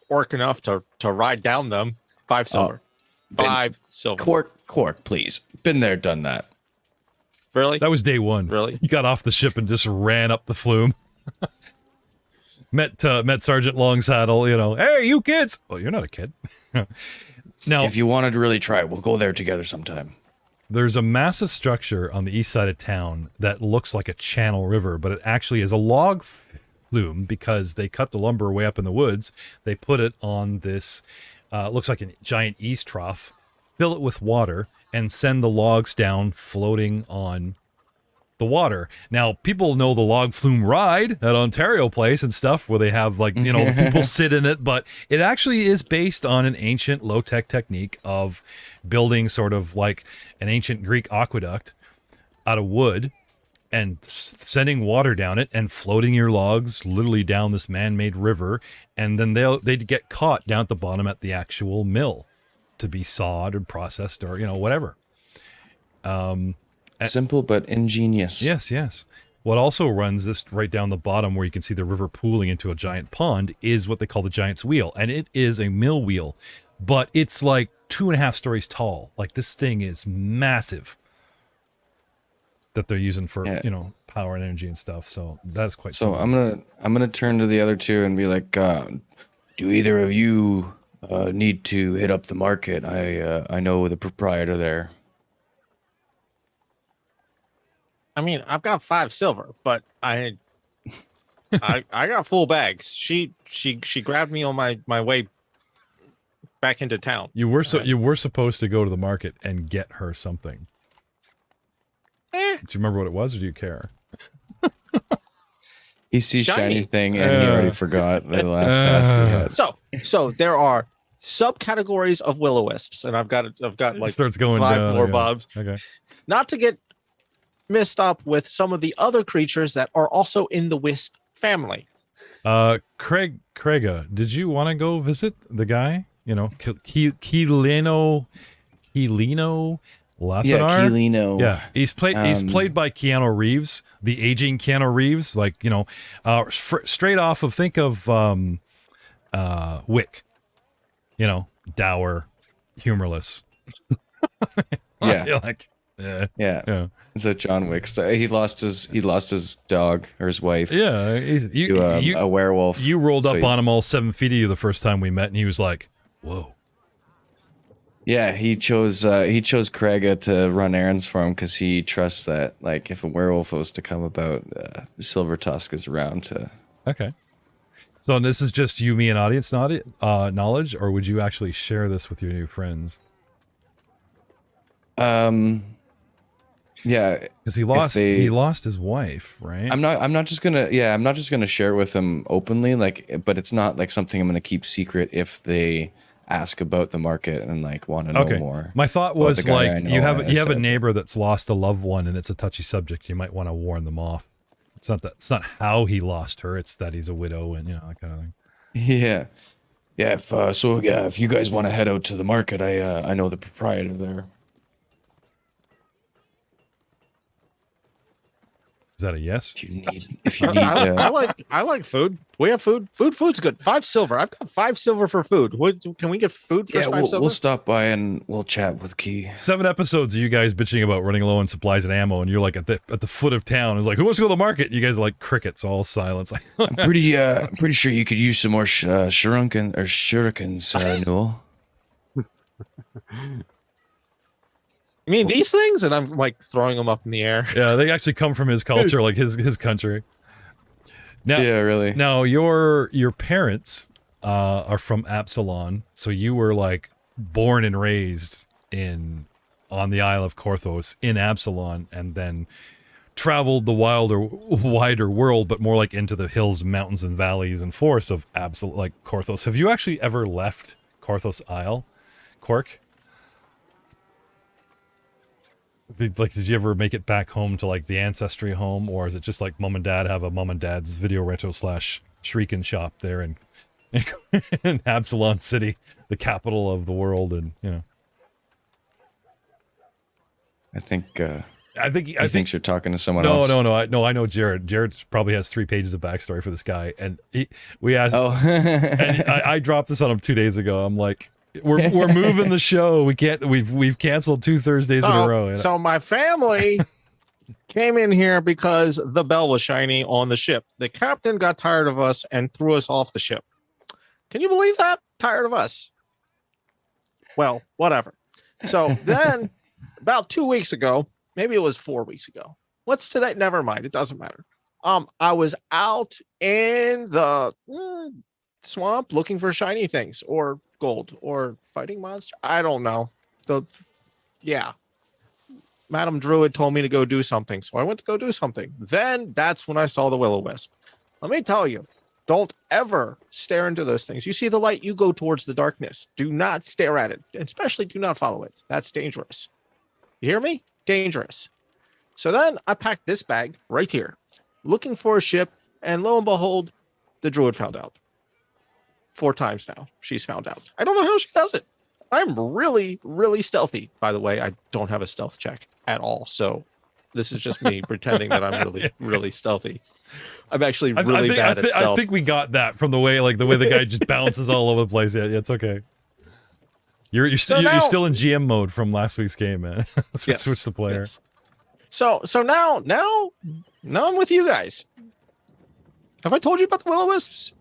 orc enough to ride down them. 5 silver. 5 silver. Cork, please. Been there, done that. Really? That was day one. Really? He got off the ship and just ran up the flume. met Sergeant Longsaddle, you know, hey, you kids. Well, you're not a kid. Now, If you wanted to really try it, we'll go there together sometime. there's a massive structure on the east side of town that looks like a channel river, but it actually is a log flume because they cut the lumber way up in the woods. They put it on this, looks like a giant east trough, fill it with water, and send the logs down floating on the water. Now, people know the log flume ride at Ontario Place and stuff where they have, like, you know, people sit in it, but it actually is based on an ancient low-tech technique of building sort of like an ancient Greek aqueduct out of wood and sending water down it and floating your logs literally down this man-made river, and then they'd get caught down at the bottom at the actual mill to be sawed or processed or, you know, whatever. Simple but ingenious. Yes. What also runs this right down the bottom where you can see the river pooling into a giant pond is what they call the Giant's Wheel. And it is a mill wheel, but it's like 2.5 stories tall. Like, this thing is massive that they're using for, you know, power and energy and stuff. So that's quite So simple. I'm gonna turn to the other two and be like, do either of you need to hit up the market? I know the proprietor there. I mean, I've got 5 silver, but I got full bags. She grabbed me on my way back into town. You were supposed to go to the market and get her something. Do you remember what it was, or do you care? He sees Shiny. shiny thing and he already forgot the last task he had. So there are subcategories of will-o-wisps, and I've got It like starts going 5 down. more yeah. bobs. Okay. Not to get mixed up with some of the other creatures that are also in the wisp family. Craiga, did you want to go visit the guy? You know, Keelino Lathanar? Yeah, Keelino. Yeah, he's played by Keanu Reeves, the aging Keanu Reeves, like, you know, straight off of, think of Wick, you know, dour, humorless. Yeah. You're like, yeah. It's a John Wick style. He lost his dog or his wife. Yeah, To a werewolf. You rolled So up on him all 7 feet of you the first time we met, and he was like, "Whoa." Yeah, he chose Craiga to run errands for him because he trusts that, like, if a werewolf was to come about, Silver Tusk is around to. Okay. So this is just you, me, and audience knowledge, or would you actually share this with your new friends? Yeah, Because he lost his wife, right? I'm not just gonna share it with them openly, like, but it's not like something I'm gonna keep secret if they ask about the market and like want to know more. My thought about was, the guy I like, know, you I have a said. neighbor that's lost a loved one, and it's a touchy subject. You might want to warn them off. It's not how he lost her. It's that he's a widow, and, you know, that kind of thing. Yeah. If you guys want to head out to the market, I know the proprietor there. Is that a yes? If you need, I like food. We have food. Food's good. 5 silver. I've got 5 silver for food. Can we get food for 5 silver? we'll stop by and we'll chat with Key. 7 episodes of you guys bitching about running low on supplies and ammo, and you're like at the foot of town. It's like, who wants to go to the market? And you guys are like crickets, all silence. I'm pretty sure you could use some more shurikens, Newell. You mean these things? And I'm like throwing them up in the air. Yeah, they actually come from his culture, like his country. Now, Yeah, really. Now your parents are from Absalon, so you were like born and raised on the Isle of Korthos in Absalon, and then traveled the wider world, but more like into the hills, mountains, and valleys and forests of like Korthos. Have you actually ever left Korthos Isle, Cork? Did you ever make it back home to like the ancestry home, or is it just like mom and dad have a mom and dad's video rental / shrieking shop there in Absalon City, the capital of the world, and, you know? I think I think you're talking to someone else. No. I know Jared. Jared probably has 3 pages of backstory for this guy, and we asked. Oh, and I dropped this on him 2 days ago. I'm like, we're moving the show. We've canceled 2 Thursdays in a row. So my family Came in here because the bell was shiny on the ship. The captain got tired of us and threw us off the ship. Can you believe that? Tired of us. Well, whatever. So then, about 2 weeks ago, maybe it was 4 weeks ago. What's today? Never mind. It doesn't matter. I was out in the swamp looking for shiny things or gold or fighting monster. I don't know. Yeah. Madam Druid told me to go do something, so I went to go do something. Then that's when I saw the will-o-wisp. Let me tell you, don't ever stare into those things. You see the light, you go towards the darkness. Do not stare at it, especially do not follow it. That's dangerous. You hear me? Dangerous. So then I packed this bag right here, looking for a ship, and lo and behold, the Druid found out. 4 times now, she's found out. I don't know how she does it. I'm really, really stealthy. By the way, I don't have a stealth check at all. So this is just me pretending that I'm really, really stealthy. I'm actually really bad at stealth. I think we got that from the way the guy just bounces all over the place. Yeah, it's okay. You're still in GM mode from last week's game, man. Switch the player. Yes. So now I'm with you guys. Have I told you about the will-o-wisps?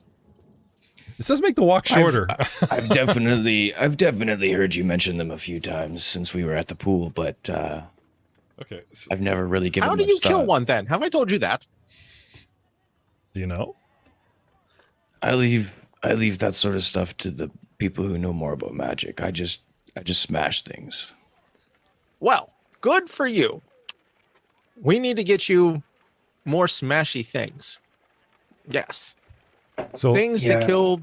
This does make the walk shorter. I've definitely heard you mention them a few times since we were at the pool, but okay. I've never really given. How do you kill one then? Have I told you that? Do you know? I leave that sort of stuff to the people who know more about magic. I just smash things. Well, good for you. We need to get you more smashy things. Yes. So things that kill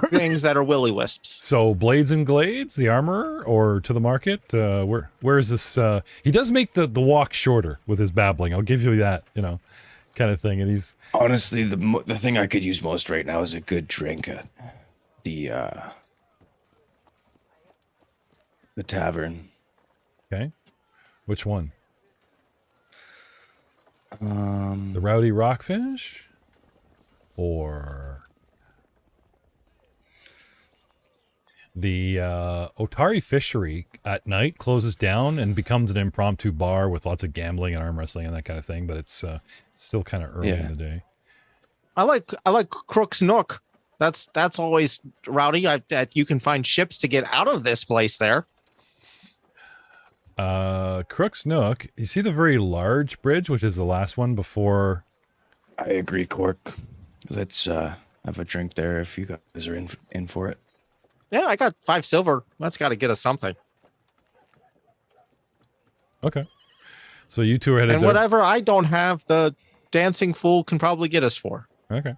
things that are will-o-wisps. So Blades and Glades, the armorer, or to the market? Where is this? He does make the walk shorter with his babbling. I'll give you that, kind of thing. And he's honestly the thing I could use most right now is a good drink at the tavern. Okay, which one? The Rowdy Rockfish, or the Otari Fishery at night closes down and becomes an impromptu bar with lots of gambling and arm wrestling and that kind of thing. But it's still kind of early in the day. I like Crook's Nook. That's always rowdy. That you can find ships to get out of this place there. Crook's Nook. You see the very large bridge, which is the last one before. I agree, Cork. Let's have a drink there if you guys are in for it. Yeah, I got 5 silver. That's got to get us something. Okay. So you two are headed and there. Whatever I don't have, the Dancing Fool can probably get us for. Okay.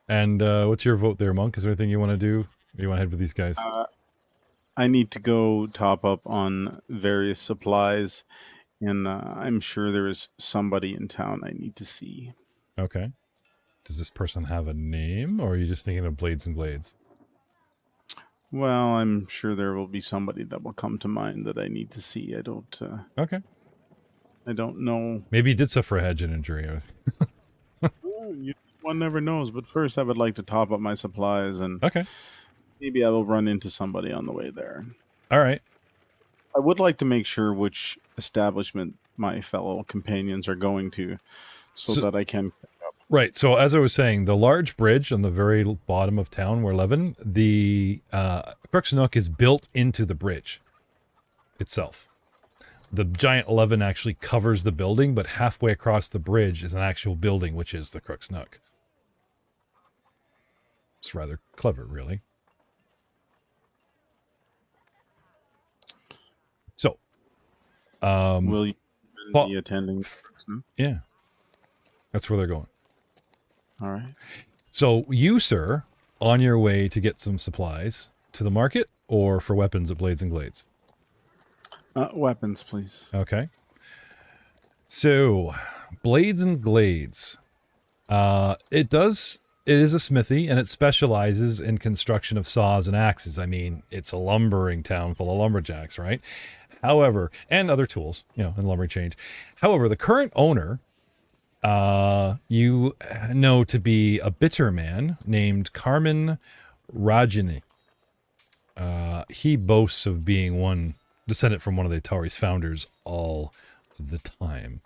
And what's your vote there, Monk? Is there anything you want to do? Or you want to head with these guys? I need to go top up on various supplies, and I'm sure there is somebody in town I need to see. Okay. Does this person have a name, or are you just thinking of Blades and Glades? Well, I'm sure there will be somebody that will come to mind that I need to see. I don't. Okay. I don't know. Maybe he did suffer a head injury. One never knows. But first, I would like to top up my supplies, and okay. Maybe I will run into somebody on the way there. All right. I would like to make sure which establishment my fellow companions are going to, so that I can. Right. So as I was saying, the large bridge on the very bottom of town where Levin, the Crook's Nook is built into the bridge itself. The giant 11 actually covers the building, but halfway across the bridge is an actual building, which is the Crook's Nook. It's rather clever, really. So, will you be attending? Yeah, that's where they're going. All right. So you, sir, on your way to get some supplies to the market or for weapons at Blades and Glades? Weapons, please. Okay. So, Blades and Glades. It is a smithy, and it specializes in construction of saws and axes. I mean, it's a lumbering town full of lumberjacks, right? However, and other tools, and lumbering change. However, the current owner, you know to be a bitter man named Carmen Rajini. He boasts of being one descendant from one of the Otari's founders all the time.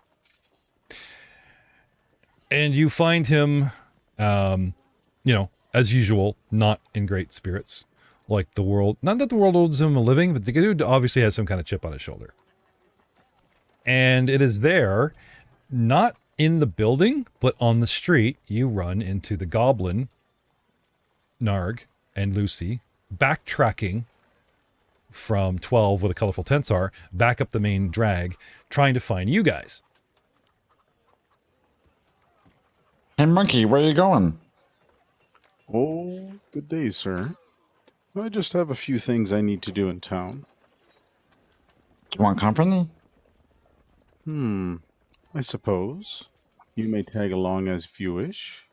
And you find him, as usual, not in great spirits. Like the world, not that the world owes him a living, but the dude obviously has some kind of chip on his shoulder. And it is there, not in the building, but on the street, you run into the goblin, Narg, and Lucy, backtracking from 12 with a colorful tensar, back up the main drag, trying to find you guys. Hey, Monkey, where you going? Oh, good day, sir. I just have a few things I need to do in town. You want company? I suppose. You may tag along as you wish.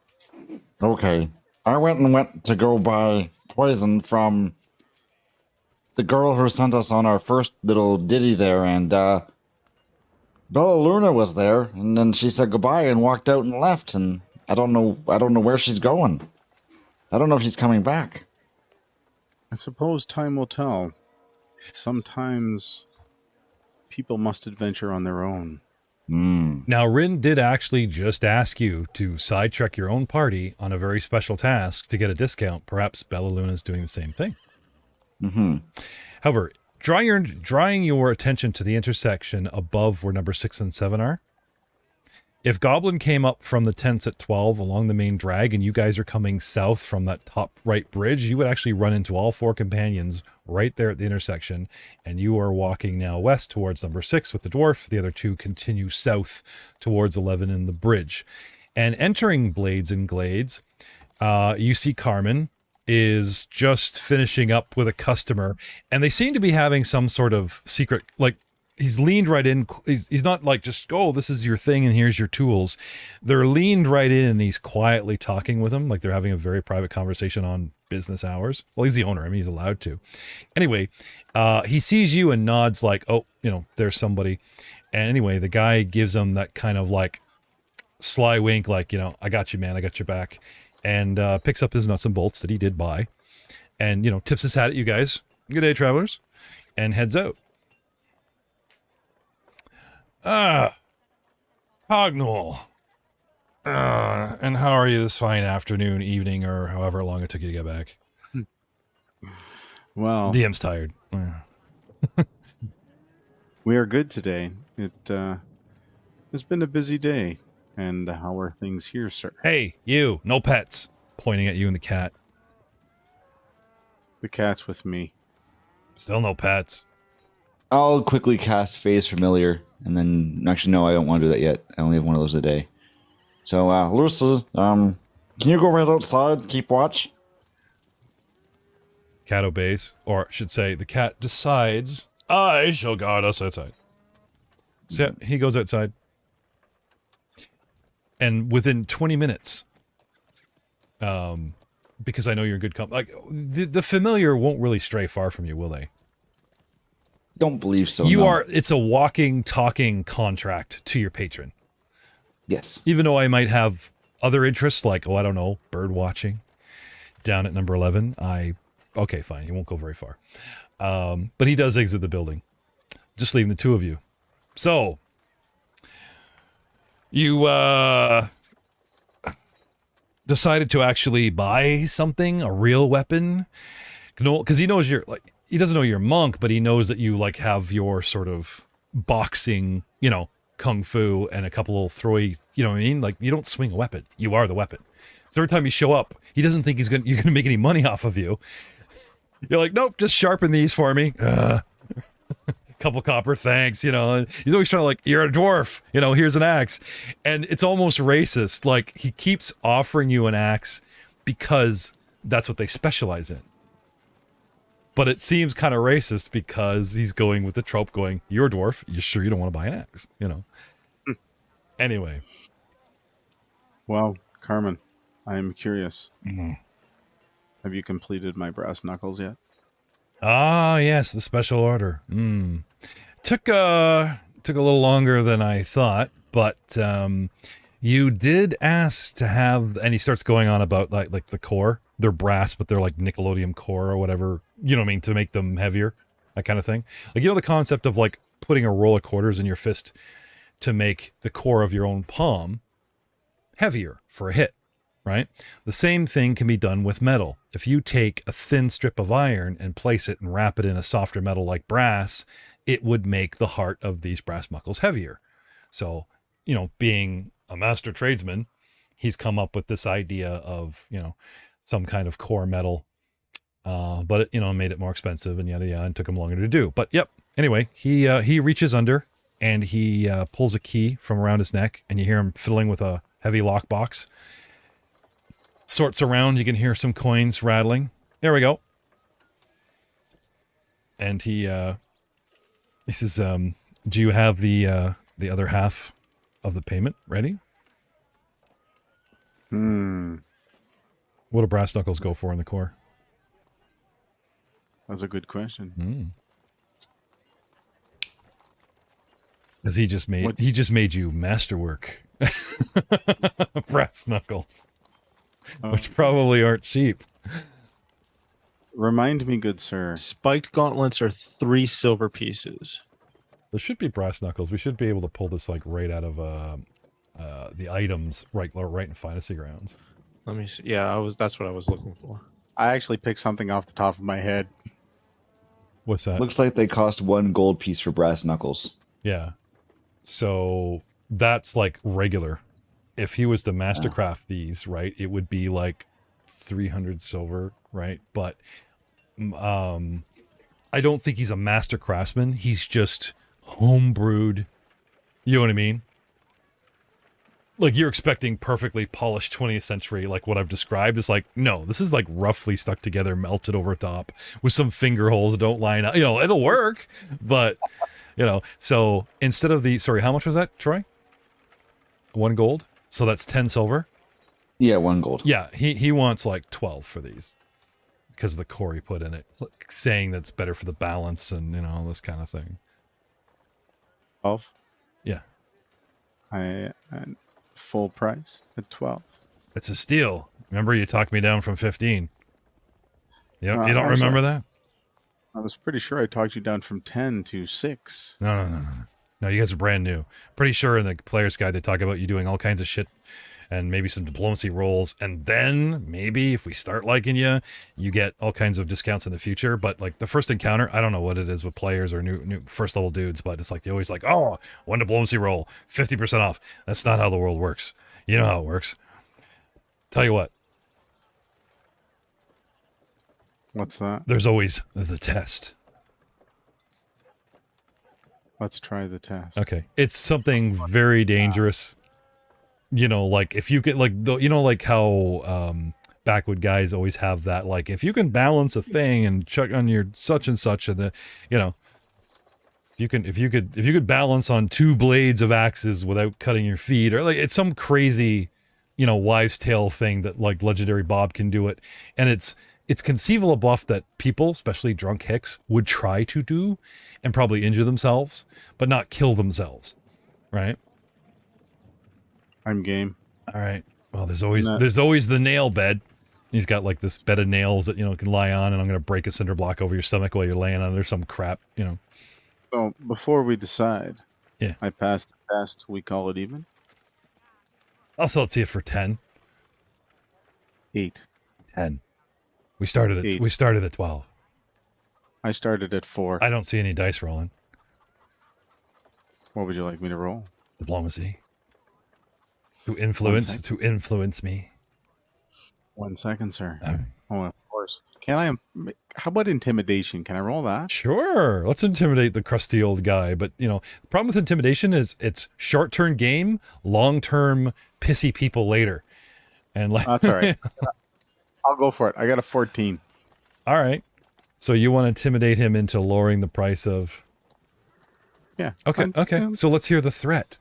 Okay. I went to go buy poison from the girl who sent us on our first little ditty there, and Bella Luna was there, and then she said goodbye and walked out and left, and I don't know where she's going. I don't know if she's coming back. I suppose time will tell. Sometimes people must adventure on their own. Now, Rin did actually just ask you to sidetrack your own party on a very special task to get a discount. Perhaps Bella Luna's doing the same thing. However, drawing your attention to the intersection above where number 6 and 7 are. If Goblin came up from the tents at 12 along the main drag and you guys are coming south from that top right bridge, you would actually run into all 4 companions right there at the intersection, and you are walking now west towards number 6 with the dwarf. The other 2 continue south towards 11 and the bridge. And entering Blades and Glades, you see Carmen is just finishing up with a customer, and they seem to be having some sort of secret, like, he's leaned right in. He's not like just, oh, this is your thing and here's your tools. They're leaned right in and he's quietly talking with him, like they're having a very private conversation on business hours. Well, he's the owner. I mean, he's allowed to. Anyway, he sees you and nods like, oh, there's somebody. And anyway, the guy gives him that kind of like sly wink, like, I got you, man. I got your back. And picks up his nuts and bolts that he did buy. And, tips his hat at you guys. Good day, travelers. And heads out. Cognol. And how are you this fine afternoon, evening, or however long it took you to get back? Well, DM's tired. we are good today. It has been a busy day. And how are things here, sir? Hey, you, no pets. Pointing at you and the cat. The cat's with me. Still no pets. I'll quickly cast Phase Familiar, and then actually no, I don't want to do that yet. I only have one of those a day. So, Lucy, can you go right outside, keep watch? Cat obeys, or I should say, the cat decides, I shall guard us outside. So he goes outside, and within 20 minutes, because I know you're in good company, like the familiar won't really stray far from you, will they? Don't believe so. You no. are, it's a walking, talking contract to your patron. Yes. Even though I might have other interests like, I don't know, bird watching down at number 11. Okay, fine. He won't go very far. But he does exit the building, just leaving the 2 of you. So, you, decided to actually buy something, a real weapon, because he knows you're like, he doesn't know you're a monk, but he knows that you like have your sort of boxing, kung fu and a couple of throwy, you know what I mean? Like, you don't swing a weapon. You are the weapon. So every time you show up, he doesn't think you're going to make any money off of you. You're like, nope, just sharpen these for me. Couple copper, thanks, He's always trying to like, you're a dwarf, here's an axe. And it's almost racist. Like, he keeps offering you an axe because that's what they specialize in. But it seems kind of racist because he's going with the trope going, you're a dwarf, you sure you don't want to buy an axe, Anyway. Well, Carmen, I am curious. Mm-hmm. Have you completed my brass knuckles yet? Ah, yes, the special order. Took a little longer than I thought, but you did ask to have, and he starts going on about like the core. They're brass, but they're like Nickelodeon core or whatever, you know what I mean, to make them heavier, that kind of thing. Like, the concept of like putting a roll of quarters in your fist to make the core of your own palm heavier for a hit, right? The same thing can be done with metal. If you take a thin strip of iron and place it and wrap it in a softer metal like brass, it would make the heart of these brass knuckles heavier. So, being a master tradesman, he's come up with this idea of, some kind of core metal, but it, made it more expensive and yada yada, and took him longer to do. But yep. Anyway, he reaches under and he pulls a key from around his neck, and you hear him fiddling with a heavy lockbox. Sorts around, you can hear some coins rattling. There we go. And he says, "Do you have the other half of the payment ready?" What do brass knuckles go for in the core? That's a good question. Because he just made you masterwork brass knuckles, which probably aren't cheap. Remind me, good sir. Spiked gauntlets are 3 silver pieces. There should be brass knuckles. We should be able to pull this like right out of the items right in Fantasy Grounds. Let me see. Yeah, that's what I was looking for. I actually picked something off the top of my head. What's that? Looks like they cost 1 gold piece for brass knuckles. Yeah. So that's like regular. If he was to mastercraft these, right, it would be like 300 silver, right? But I don't think he's a master craftsman. He's just homebrewed. You know what I mean? Like, you're expecting perfectly polished 20th century, like what I've described. Is like, no, this is like roughly stuck together, melted over top with some finger holes that don't line up. It'll work, but, so instead of sorry, how much was that, Troy? 1 gold? So that's 10 silver? Yeah, 1 gold. Yeah, he wants like 12 for these because of the core he put in it, saying that's better for the balance and, all this kind of thing. 12? Yeah. Full price at 12. It's a steal. Remember, you talked me down from 15. You don't I'm remember sorry. that? I was pretty sure I talked you down from 10 to 6. No. No, you guys are brand new. Pretty sure in the player's guide they talk about you doing all kinds of shit and maybe some diplomacy rolls, and then maybe if we start liking you, you get all kinds of discounts in the future. But like the first encounter, I don't know what it is with players or new first level dudes, but it's like they always like, oh, 1 diplomacy roll, 50% off. That's not how the world works. You know how it works. Tell you what, What's that? there's always the test. Let's try the test. Okay, it's something very dangerous. Like if you get like how backwood guys always have that, like if you can balance a thing and check on your such and such, and if you could balance on 2 blades of axes without cutting your feet, or like it's some crazy, wives' tale thing that like legendary Bob can do it, and it's conceivable enough that people, especially drunk hicks, would try to do and probably injure themselves, but not kill themselves, right? I'm game. All right. Well, there's always the nail bed. He's got like this bed of nails that can lie on, and I'm gonna break a cinder block over your stomach while you're laying under some crap. So before we decide, Yeah. I passed the test. We call it even. I'll sell it to you for 10. 8. 10. We started at 8. 12. I started at 4. I don't see any dice rolling. What would you like me to roll? Diplomacy. To influence me. 1 second, sir. All right. Oh, of course. How about intimidation? Can I roll that? Sure. Let's intimidate the crusty old guy. But, the problem with intimidation is it's short-term game, long-term pissy people later. And like, That's all right. I'll go for it. I got a 14. All right. So you want to intimidate him into lowering the price of... Yeah. Okay. So let's hear the threat.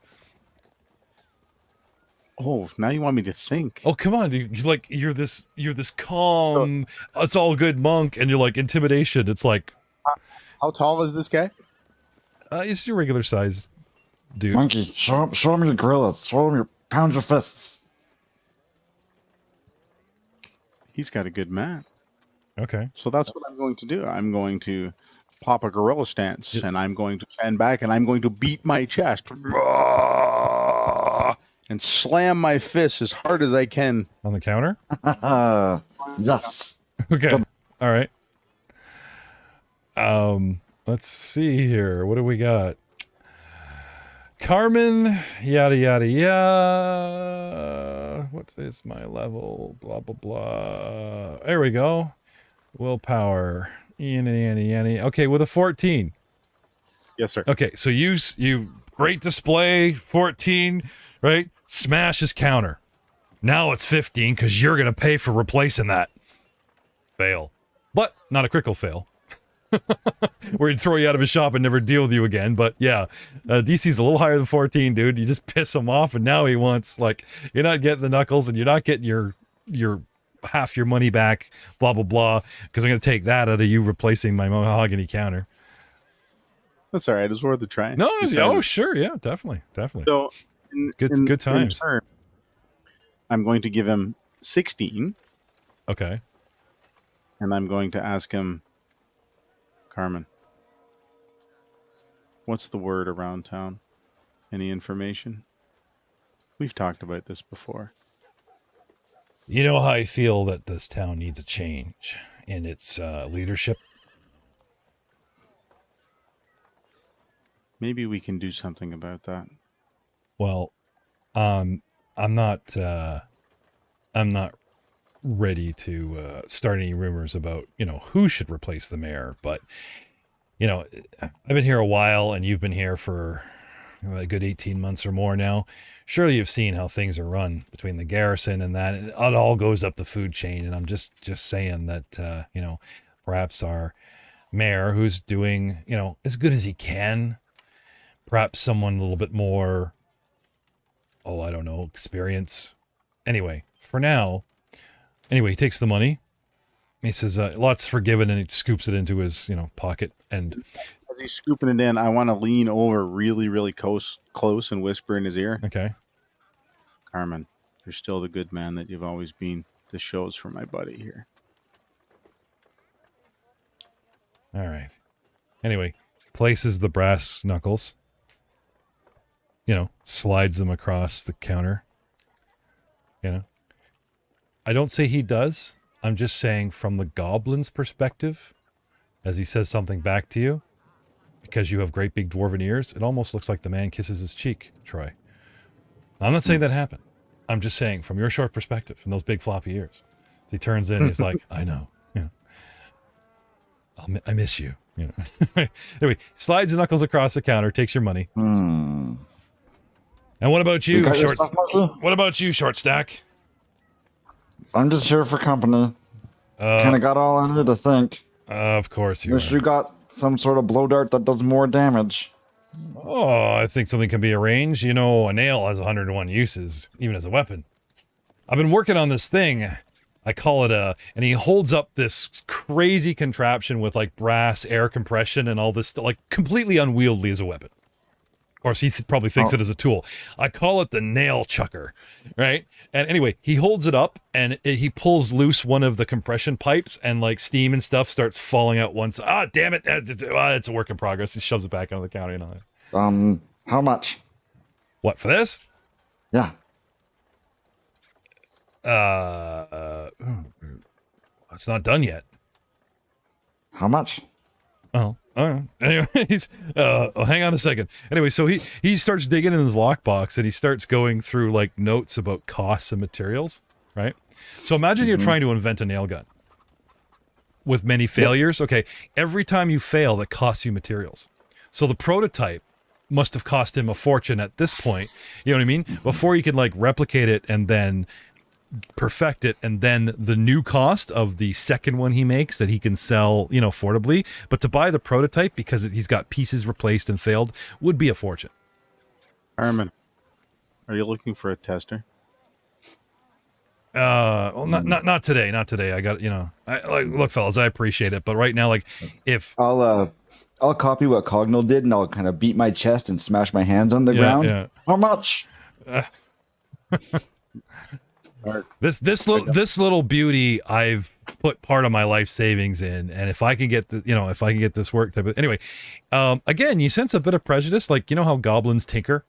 Oh, now you want me to think. Oh, come on, dude. You're this calm, it's all good monk, and you're like intimidation. It's like, How tall is this guy? it's your regular size dude. Monkey, show him your gorillas. Show him your pound your fists. He's got a good man. Okay. So that's what I'm going to do. I'm going to pop a gorilla stance, and I'm going to stand back, and I'm going to beat my chest. and slam my fist as hard as I can. On the counter? Yes. Okay. All right. Let's see here. What do we got? Carmen, yada yada yada. What is my level? Blah blah blah. There we go. Willpower. Yanny. Okay, with a 14. Yes, sir. Okay, so you great display, 14, right? Smash his counter. Now it's 15 because you're gonna pay for replacing that. Fail, but not a critical fail. Where he'd throw you out of his shop and never deal with you again. But yeah, DC's a little higher than 14, dude. You just piss him off, and now he wants, like, you're not getting the knuckles, and you're not getting your half your money back, blah blah blah, because I'm gonna take that out of you replacing my mahogany counter. That's all right. It's worth a try. No, Besides- oh sure, yeah, definitely. So Good times. In turn, I'm going to give him 16, Okay. and I'm going to ask him, Carmen, what's the word around town? Any information? We've talked about this before. You know how I feel that this town needs a change in its leadership. Maybe we can do something about that. Well, I'm not ready to start any rumors about, who should replace the mayor, but I've been here a while, and you've been here for a good 18 months or more now. Surely you've seen how things are run between the garrison and that. It all goes up the food chain, and I'm just saying that perhaps our mayor, who's doing as good as he can, perhaps someone a little bit more, I don't know, experience. Anyway, for now, he takes the money. He says, lots forgiven, and he scoops it into his, pocket. And As he's scooping it in, I want to lean over really, really close and whisper in his ear. okay. Carmen, you're still the good man that you've always been. This show's for my buddy here. All right. Anyway, places the brass knuckles. Slides them across the counter. I don't say he does. I'm just saying from the goblin's perspective, as he says something back to you, because you have great big dwarven ears, it almost looks like the man kisses his cheek, Troy. I'm not saying that happened. I'm just saying from your short perspective, from those big floppy ears. As he turns in, he's like, I know. I miss you. Anyway, slides the knuckles across the counter, takes your money. Hmm. And what about you, got your short? stuff, Marky? What about you, short stack? I'm just here for company. Kind of got all I need to think. Of course you Wish are. you got some sort of blow dart that does more damage. Oh, I think something can be arranged. A nail has 101 uses, even as a weapon. I've been working on this thing. I call it and he holds up this crazy contraption with like brass air compression and all this, like completely unwieldy as a weapon. Of course, he probably thinks it as a tool. I call it the nail chucker, right? And anyway, he holds it up and he pulls loose one of the compression pipes, and like steam and stuff starts falling out once. Ah, damn it. It's a work in progress. He shoves it back onto the counter. How much? What, for this? Yeah. It's not done yet. How much? Oh, all right. Anyways, hang on a second. Anyway, so he starts digging in his lockbox, and he starts going through like notes about costs and materials, right? So imagine you're trying to invent a nail gun with many failures. Okay, every time you fail, that costs you materials. So the prototype must have cost him a fortune at this point. You know what I mean? Before you can like replicate it and then perfect it, and then the new cost of the second one he makes that he can sell, affordably. But to buy the prototype, because he's got pieces replaced and failed, would be a fortune. Carmen, are you looking for a tester? Well, not today. Not today. I got, look, fellas, I appreciate it, but right now, like, if I'll copy what Cognal did, and I'll kind of beat my chest and smash my hands on the ground. yeah. How much? This little beauty, I've put part of my life savings in, and if I can get this work type of, anyway, again, you sense a bit of prejudice, like how goblins tinker.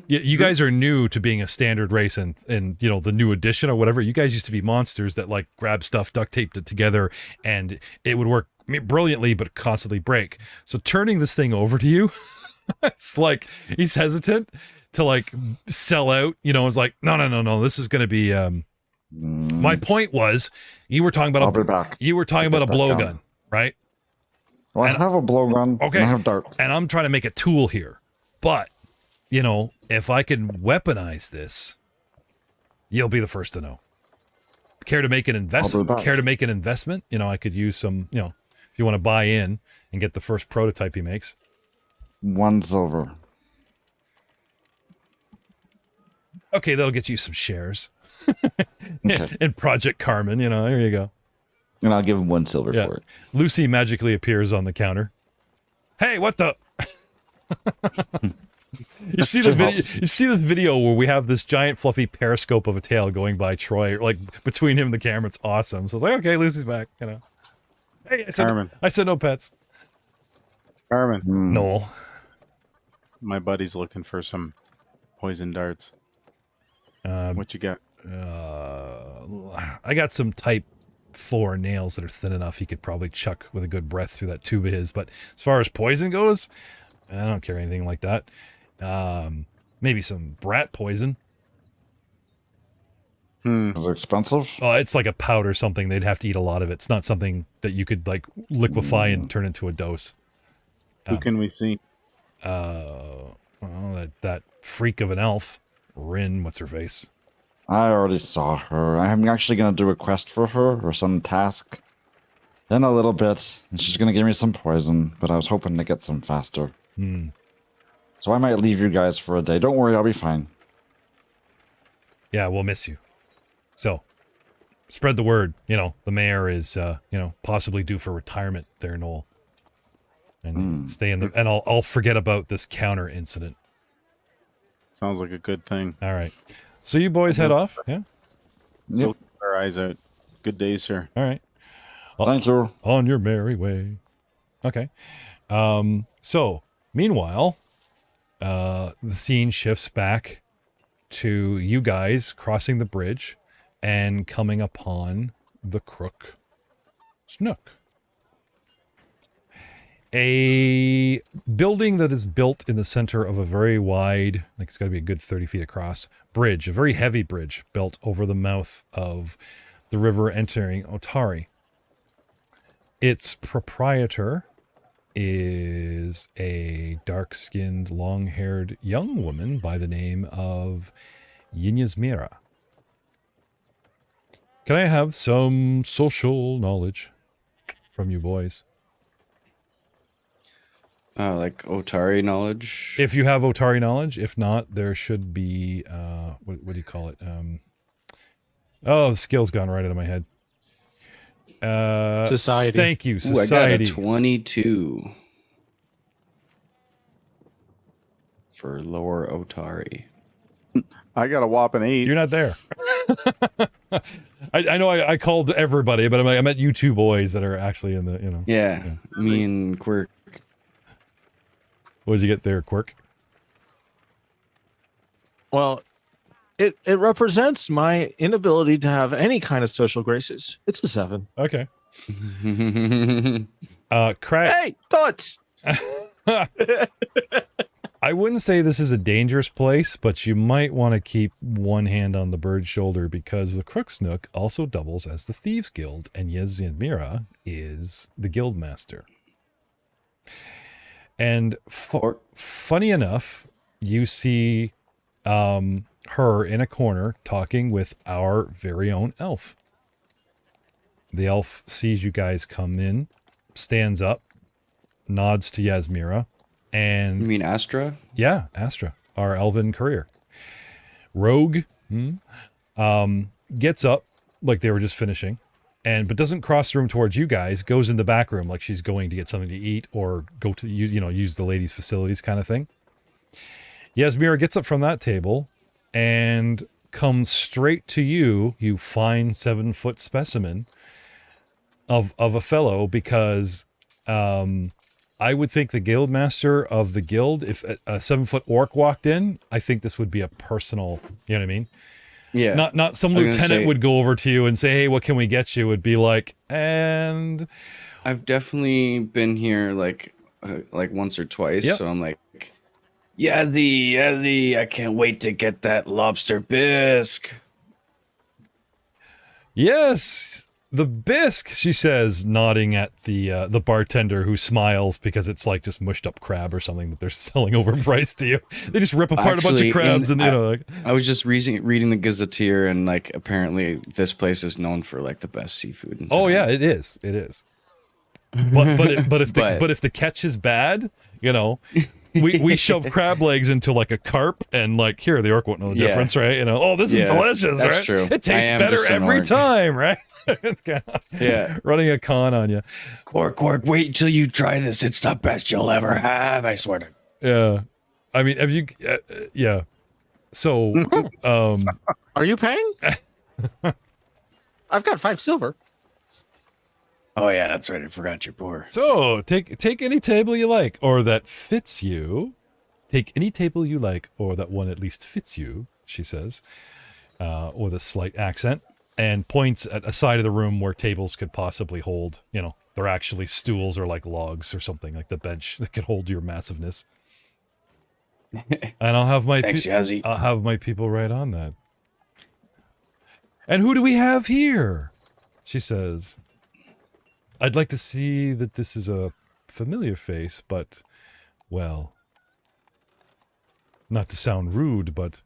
You guys are new to being a standard race and the new edition or whatever. You guys used to be monsters that like grab stuff, duct taped it together, and it would work brilliantly but constantly break. So turning this thing over to you, it's like he's hesitant to like sell out. It's like no. This is going to be. My point was, you were talking about I'll be back. You were talking about a blowgun, right? Well, I have a blowgun. Okay. And I have darts. And I'm trying to make a tool here, but if I can weaponize this, you'll be the first to know. Care to make an investment? I could use some, if you want to buy in and get the first prototype he makes. 1 silver. Okay, that'll get you some shares. Okay. In Project Carmen, there you go. And I'll give him 1 silver for it. Lucy magically appears on the counter. Hey, what the? You see the video? You see this video where we have this giant fluffy periscope of a tail going by Troy, like between him and the camera. It's awesome. So it's like, okay, Lucy's back. Hey, I said no pets. Carmen, No. my buddy's looking for some poison darts. What you got? I got some type 4 nails that are thin enough he could probably chuck with a good breath through that tube of his. But as far as poison goes, I don't carry anything like that. Maybe some brat poison. Is it expensive? Oh, it's like a powder something. They'd have to eat a lot of it. It's not something that you could like liquefy and turn into a dose. Who can we see? Well, that freak of an elf, Rin, what's her face? I already saw her. I'm actually going to do a quest for her or some task in a little bit. And she's going to give me some poison, but I was hoping to get some faster. So I might leave you guys for a day. Don't worry, I'll be fine. Yeah, we'll miss you. So, spread the word. The mayor is, possibly due for retirement there in Knoll. And stay in the... And I'll forget about this counter incident. Sounds like a good thing. All right. So you boys head off, yeah? We'll keep our eyes out. Good day, sir. All right. Thank you. On your merry way. Okay. So, meanwhile, the scene shifts back to you guys crossing the bridge and coming upon the Crook Snook. A building that is built in the center of a very wide, like it's got to be a good 30 feet across, bridge, a very heavy bridge built over the mouth of the river entering Otari. Its proprietor is a dark-skinned, long-haired young woman by the name of Yinyasmira. Can I have some social knowledge from you boys? Like Otari knowledge. If you have Otari knowledge. If not, there should be, what do you call it? The skill's gone right out of my head. Society. Thank you, Ooh, society. I got a 22 for lower Otari. I got a whopping 8. You're not there. I know I called everybody, but I meant you two boys that are actually in the, Yeah, me and Quirk. What did you get there, Quirk? Well, it represents my inability to have any kind of social graces. It's a 7. Okay. Crack. Hey, thoughts. I wouldn't say this is a dangerous place, but you might want to keep one hand on the bird's shoulder because the Crook's Nook also doubles as the Thieves Guild, and Yinyasmira is the guild master. And funny enough, you see her in a corner talking with our very own elf. The elf sees you guys come in, stands up, nods to Yasmira, and... You mean Astra? Yeah, Astra, our elven courier. Rogue gets up, like they were just finishing, but doesn't cross the room towards you guys, goes in the back room like she's going to get something to eat or go to, use the ladies' facilities kind of thing. Yasmira gets up from that table and comes straight to you, you fine 7-foot specimen of a fellow, because I would think the guild master of the guild, if a 7-foot orc walked in, I think this would be a personal, you know what I mean? Yeah. Not some I was gonna lieutenant say- would go over to you and say, hey, what can we get you? It would be like, and I've definitely been here like once or twice, Yep. so I'm like, yeah, I can't wait to get that lobster bisque. yes, the bisque, she says, nodding at the bartender who smiles because it's like just mushed up crab or something that they're selling overpriced to you. They just rip apart a bunch Actually, of crabs and, you know, like, I was just reading the Gazetteer, and like apparently this place is known for like the best seafood. In oh town. yeah, it is. But if the catch is bad, you know, we shove crab legs into like a carp and like here the orc won't know the Yeah. difference, right? You know, oh, this is Yeah, delicious, that's right? true. It tastes I am better just an every orc. time, right? It's kind of Yeah. running a con on you. Quark, wait till you try this. It's the best you'll ever have. I swear to. Yeah, I mean, have you? Yeah. So, Are you paying? I've got 5 silver. Oh yeah, that's right. I forgot you're poor. so take any table you like, or that fits you. Take any table you like, or that one at least fits you. She says, with a slight accent, and points at a side of the room where tables could possibly hold. You know, they're actually stools or like logs or something, like the bench that could hold your massiveness. And I'll have my Thanks, Yazzie. I'll have my people right on that. And who do we have here? She says, I'd like to see that this is a familiar face, but, well, not to sound rude, but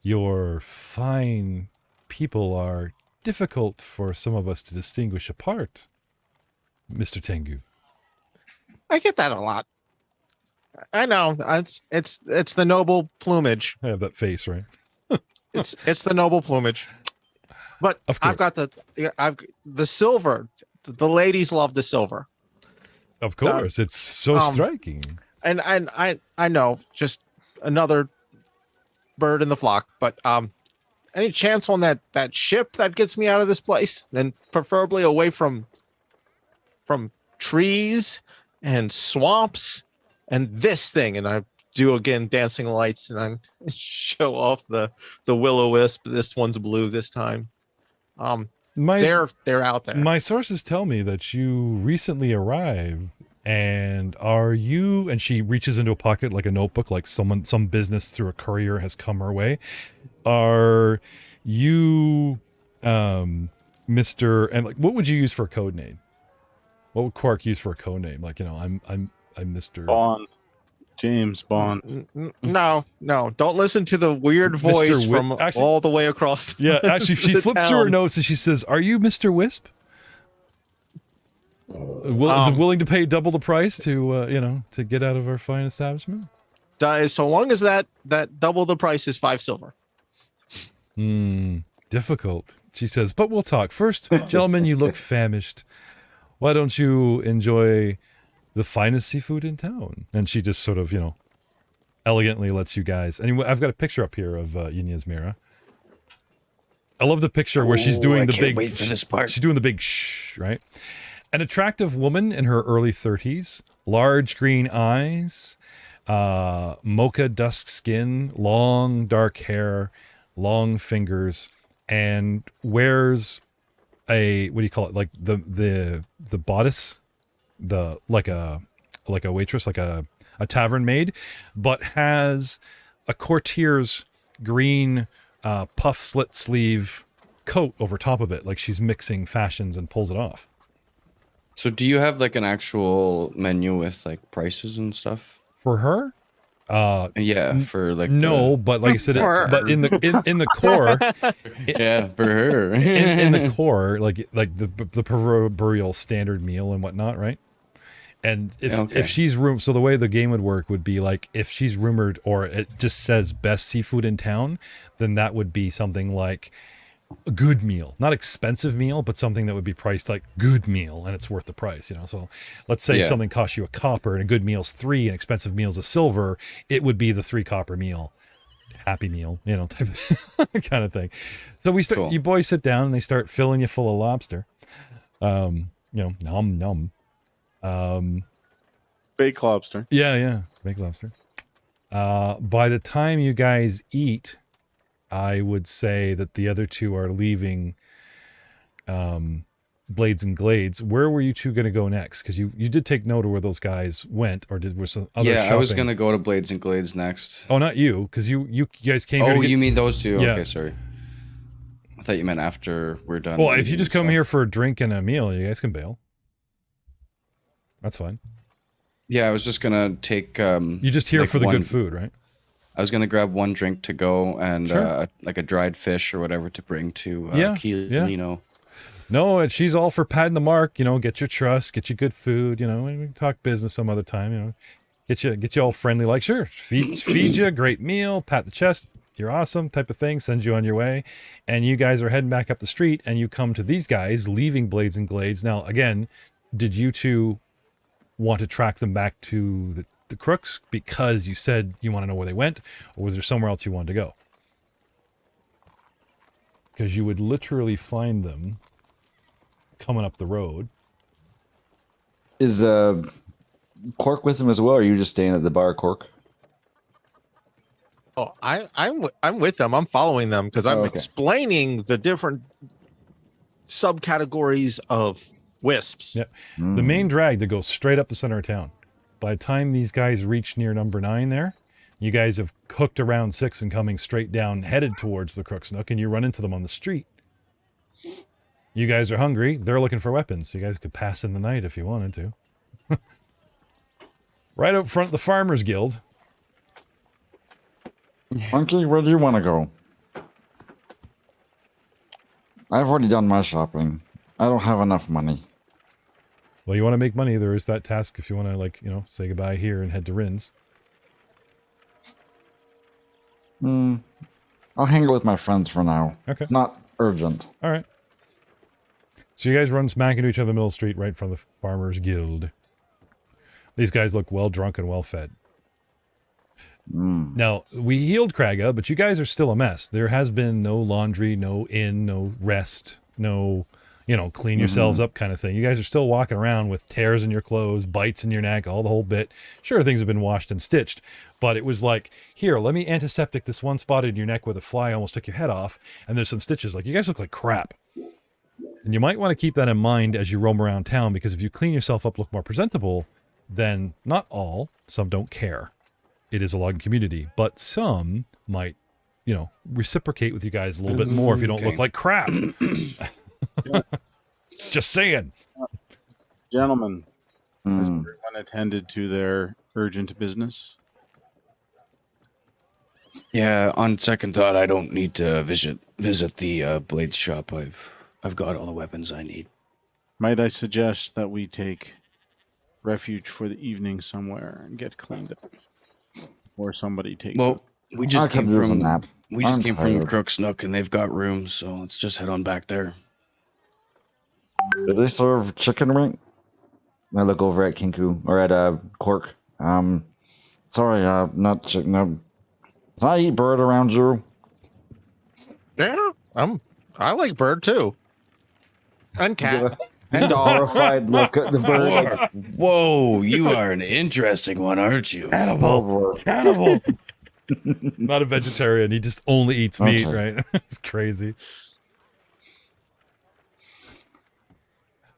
your fine people are difficult for some of us to distinguish apart, Mr. Tengu. I get that a lot. I know. It's the noble plumage. I have that face, right? It's the noble plumage. But Of course. I've the silver. The ladies love the silver. Of course, it's so striking. And I know, just another bird in the flock, but any chance on that ship that gets me out of this place, and preferably away from trees and swamps and this thing. And I do again dancing lights, and I show off the will-o-wisp. This one's blue this time. They're out there. My sources tell me that you recently arrived, and are you? And she reaches into a pocket like a notebook, like some business through a courier has come her way. Are you, Mr. And like, what would you use for a code name? What would Quark use for a code name? Like, you know, I'm Mr. Bond. James Bond. No, don't listen to the weird voice from Actually- all the way across. Yeah, actually, she the flips through her town. notes and she says, "Are you Mr. Wisp? Willing to pay double the price to to get out of our fine establishment?" So long as that double the price is 5 silver. Difficult, she says, but we'll talk. First, gentlemen, you look famished. Why don't you enjoy the finest seafood in town? And she just sort of, elegantly lets you guys. Anyway, I've got a picture up here of Yinya's Mira. I love the picture where she's doing I the can't big. wait for this part. She's doing the big shh, right? An attractive woman in her early 30s, large green eyes, mocha dusk skin, long dark hair, long fingers, and wears a, what do you call it? Like the bodice, like a waitress, like a tavern maid, but has a courtier's green puff slit sleeve coat over top of it, like she's mixing fashions and pulls it off. So do you have like an actual menu with like prices and stuff? For her, Yeah, for like no, but like I said, but in the core, yeah, for her. in the core, like the proverbial standard meal and whatnot, right? And if she's so the way the game would work would be like, if she's rumored or it just says best seafood in town, then that would be something like a good meal, not expensive meal, but something that would be priced like good meal and it's worth the price, So let's say something costs you a copper and a good meal's 3 and expensive meal's a silver, it would be the 3 copper meal, happy meal, type of kind of thing. So we start, you boys sit down and they start filling you full of lobster. Nom nom. Baked lobster. Yeah, baked lobster. By the time you guys eat, I would say that the other two are leaving Blades and Glades. Where were you two going to go next? Because you did take note of where those guys went, or were some other Yeah, shopping? I was gonna go to Blades and Glades next. Oh, not you, because you guys came here Oh, to get... you mean those two? Yeah. Okay, sorry. I thought you meant after we're done. Well, if eating you just and come stuff. here for a drink and a meal, you guys can bail. That's fine. Yeah, I was just gonna take. You're just here like for the one- good food, right? I was gonna grab one drink to go and Sure. like a dried fish or whatever to bring to Yeah, Keelino. No, and she's all for patting the mark. Get your trust, get you good food. We can talk business some other time. Get you all friendly. Like, sure, feed you, great meal, pat the chest, you're awesome, type of thing. Send you on your way, and you guys are heading back up the street, and you come to these guys leaving Blades and Glades. Now, again, did you two want to track them back to the crooks because you said you want to know where they went, or was there somewhere else you wanted to go? Because you would literally find them coming up the road. Is Cork with him as well, or are you just staying at the bar, Cork? Oh, I'm with them. I'm following them because I'm okay. explaining the different subcategories of wisps. Yeah. The main drag that goes straight up the center of town. By the time these guys reach near number 9 there, you guys have hooked around 6 and coming straight down, headed towards the Crook's Nook, and you run into them on the street. You guys are hungry. They're looking for weapons. You guys could pass in the night if you wanted to. Right out front of the Farmers Guild. Monkey, where do you want to go? I've already done my shopping. I don't have enough money. Well, you want to make money, there is that task if you want to, say goodbye here and head to Rin's. I'll hang out with my friends for now. Okay. It's not urgent. All right. So you guys run smack into each other in the middle of the street right in front of the Farmers Guild. These guys look well drunk and well fed. Now, we healed Kraga, but you guys are still a mess. There has been no laundry, no inn, no rest, no, clean yourselves up kind of thing. You guys are still walking around with tears in your clothes, bites in your neck, all the whole bit. Sure, things have been washed and stitched, but it was like, here, let me antiseptic this one spot in your neck where the fly almost took your head off, and there's some stitches. Like, you guys look like crap. And you might want to keep that in mind as you roam around town, because if you clean yourself up, look more presentable, then not all, some don't care. It is a logging community, but some might, reciprocate with you guys a little bit more if you don't look like crap. Just saying. Gentlemen, has everyone attended to their urgent business? Yeah, on second thought, I don't need to visit the blade shop. I've got all the weapons I need. Might I suggest that we take refuge for the evening somewhere and get cleaned up? Or somebody takes Well, it. we I just could came use a from nap. we just I'm came from tired. Crook's Nook and they've got rooms, so let's just head on back there. Do they serve chicken wing? I look over at Kinku, or at Cork. Sorry, not chicken. No. Can I eat bird around you? Yeah, I like bird too. And cat. And horrified look at the bird. Whoa, you are an interesting one, aren't you? Oh, Cannibal. Not a vegetarian. He just only eats meat, Okay. right? It's crazy.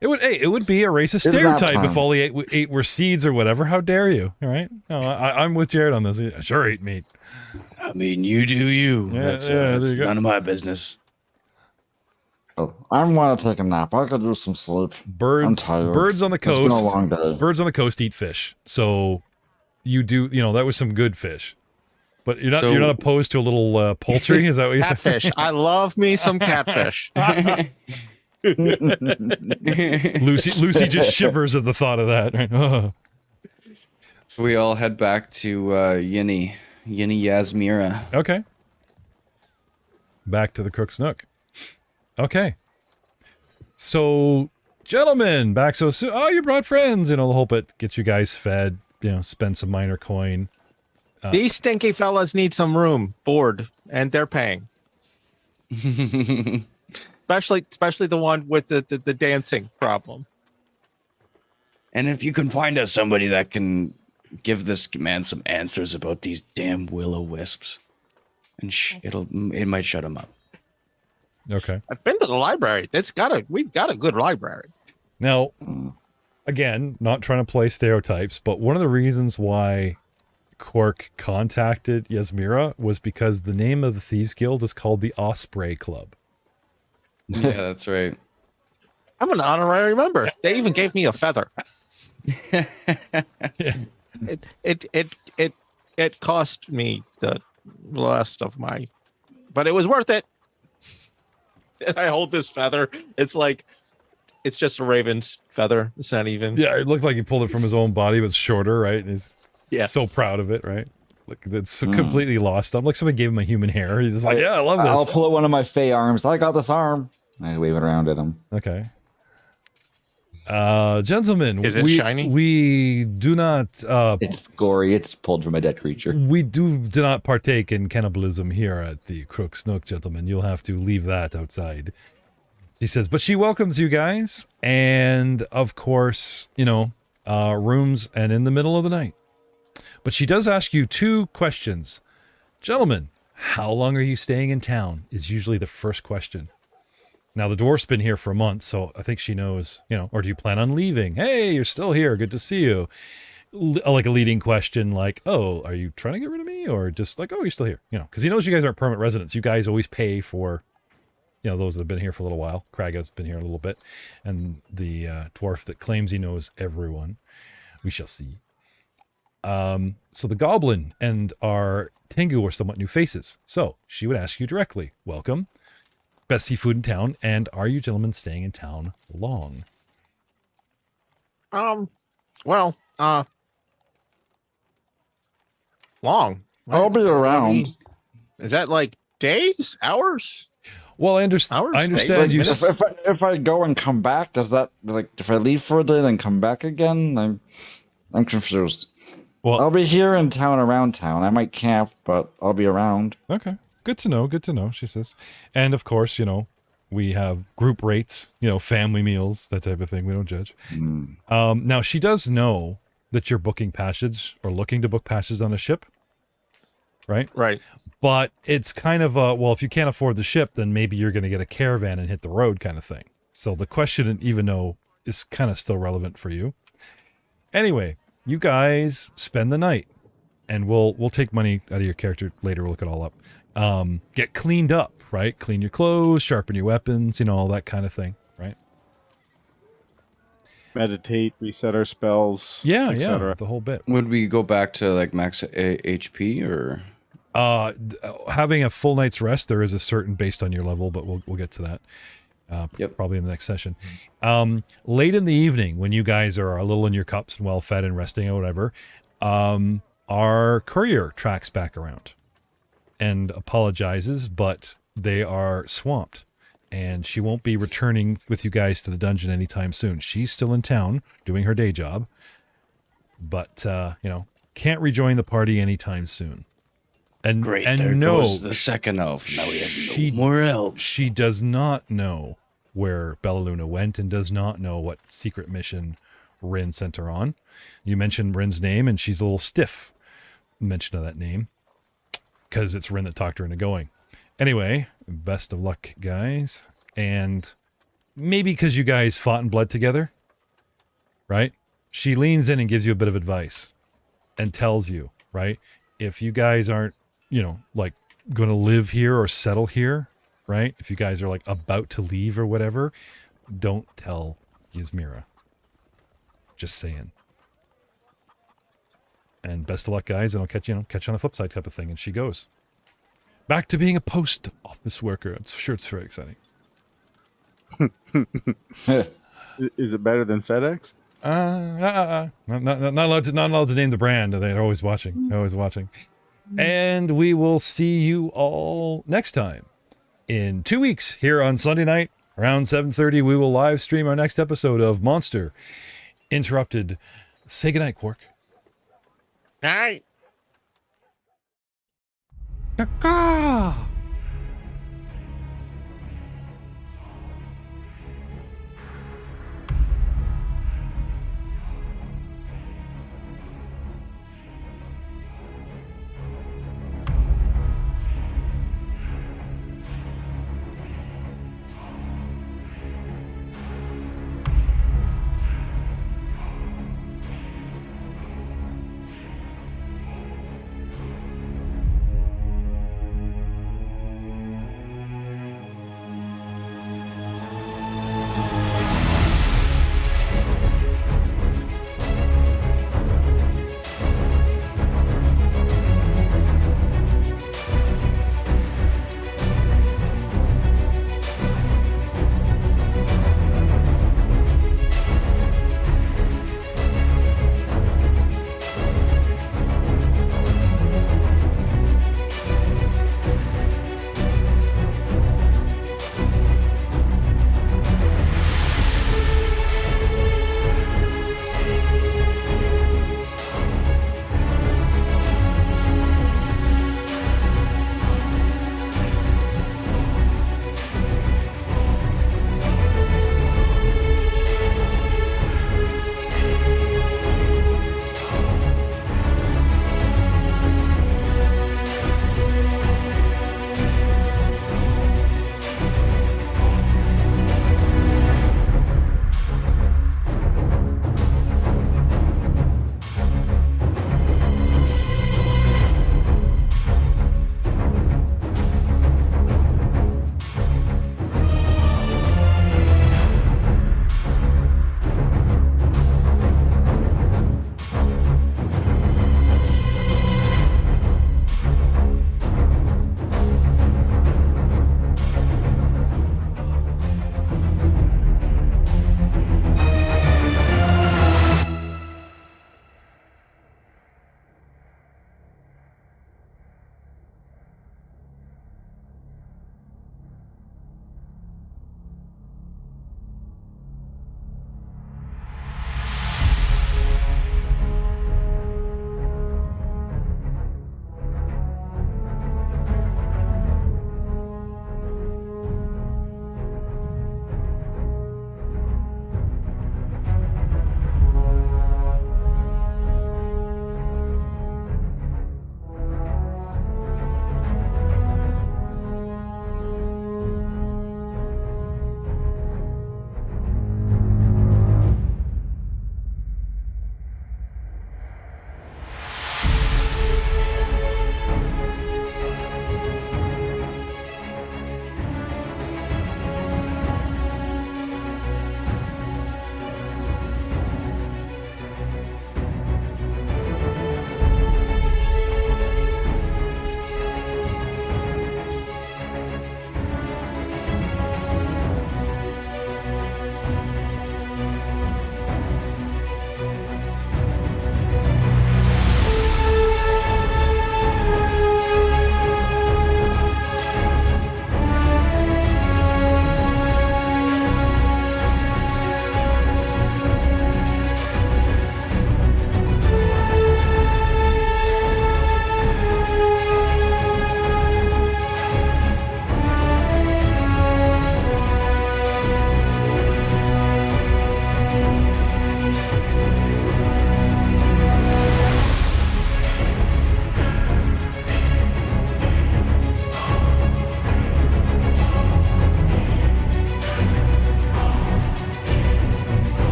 It would be a racist It's nap stereotype if time. all he ate were seeds or whatever. How dare you? All right? No, I'm with Jared on this. I sure ate meat. I mean, you do you. Yeah, That's, there that's you go. none of my business. Oh, I want to take a nap. I could do some sleep. Birds tired. birds on the It's been coast. a long day. Birds on the coast eat fish. So you do, that was some good fish. But you're not opposed to a little poultry? Is that what you're saying? Catfish. I love me some catfish. Lucy just shivers at the thought of that. Right? Oh. We all head back to Yinny Yasmira. Okay. Back to the Crook's Nook. Okay. So, gentlemen, back so soon. Oh, you brought friends. The whole bit. Get you guys fed. Spend some minor coin. These stinky fellas need some room, board, and they're paying. especially the one with the dancing problem. And if you can find us somebody that can give this man some answers about these damn will-o-wisps, and it might shut him up. Okay. I've been to the library. We've got a good library. Now, again, not trying to play stereotypes, but one of the reasons why Quark contacted Yasmira was because the name of the Thieves Guild is called the Osprey Club. Yeah, that's right. I'm an honorary member. They even gave me a feather. It cost me the last of my, but it was worth it. And I hold this feather. It's just a raven's feather. It's not even. Yeah, it looked like he pulled it from his own body, but it's shorter, right? And he's Yeah. so proud of it, right? Like it's completely lost. I'm like somebody gave him a human hair. He's just like, yeah, I love this. I'll pull out one of my Fey arms. I got this arm. I wave it around at him. Okay. Gentlemen, Is it shiny? We do not It's gory. It's pulled from a dead creature. we do not partake in cannibalism here at the Crook's Nook, gentlemen. You'll have to leave that outside. She says, but she welcomes you guys, and of course, rooms and in the middle of the night. But she does ask you 2 questions. Gentlemen, how long are you staying in town? Is usually the first question. Now, the dwarf's been here for a month, so I think she knows, or do you plan on leaving? Hey, you're still here. Good to see you. Like a leading question, like, oh, are you trying to get rid of me? Or just like, oh, you're still here. Because he knows you guys aren't permanent residents. You guys always pay for, those that have been here for a little while. Kraga's been here a little bit. And the dwarf that claims he knows everyone. We shall see. So the goblin and our Tengu are somewhat new faces. So she would ask you directly, welcome. Best seafood in town, and are you gentlemen staying in town long? Long. I'll be around. Is that like days, hours? Well, I Hours? understand you. If I go and come back, does that, like, if I leave for a day then come back again? I'm confused. Well, I'll be here in town, around town. I might camp, but I'll be around. okay. Good to know, she says. And of course, we have group rates, family meals, that type of thing. We don't judge. Now, she does know that you're booking passage or looking to book passage on a ship, right? Right. But it's kind of a, well, if you can't afford the ship, then maybe you're going to get a caravan and hit the road kind of thing. So the question, even though is kind of still relevant for you. Anyway, you guys spend the night, and we'll take money out of your character later. We'll look it all up. Get cleaned up, right? Clean your clothes, sharpen your weapons, all that kind of thing, right? Meditate, reset our spells, Yeah, etc. the whole bit. Would we go back to like max HP or? Having a full night's rest, there is a certain based on your level, but we'll get to that. Probably in the next session. Late in the evening, when you guys are a little in your cups and well fed and resting or whatever, our courier tracks back around and apologizes, but they are swamped, and she won't be returning with you guys to the dungeon anytime soon. She's still in town doing her day job, but can't rejoin the party anytime soon. And Great, and there no, goes the second elf. Now we have no more elves. She does not know where Bellaluna went and does not know what secret mission Rin sent her on. You mentioned Rin's name, and she's a little stiff mention of that name because it's Rin that talked her into going. Anyway, best of luck, guys. And maybe because you guys fought and bled together, right? She leans in and gives you a bit of advice and tells you, right? If you guys aren't, like going to live here or settle here, right? If you guys are like about to leave or whatever, don't tell Yasmira. Just saying. And best of luck, guys, and I'll catch you on the flip side type of thing. And she goes back to being a post office worker. I'm sure it's very exciting. Is it better than FedEx? Not allowed to name the brand. They're always watching. And we will see you all next time in 2 weeks here on Sunday night around 7:30. We will live stream our next episode of Monster Interrupted. Say goodnight, Quark. Night. Caca.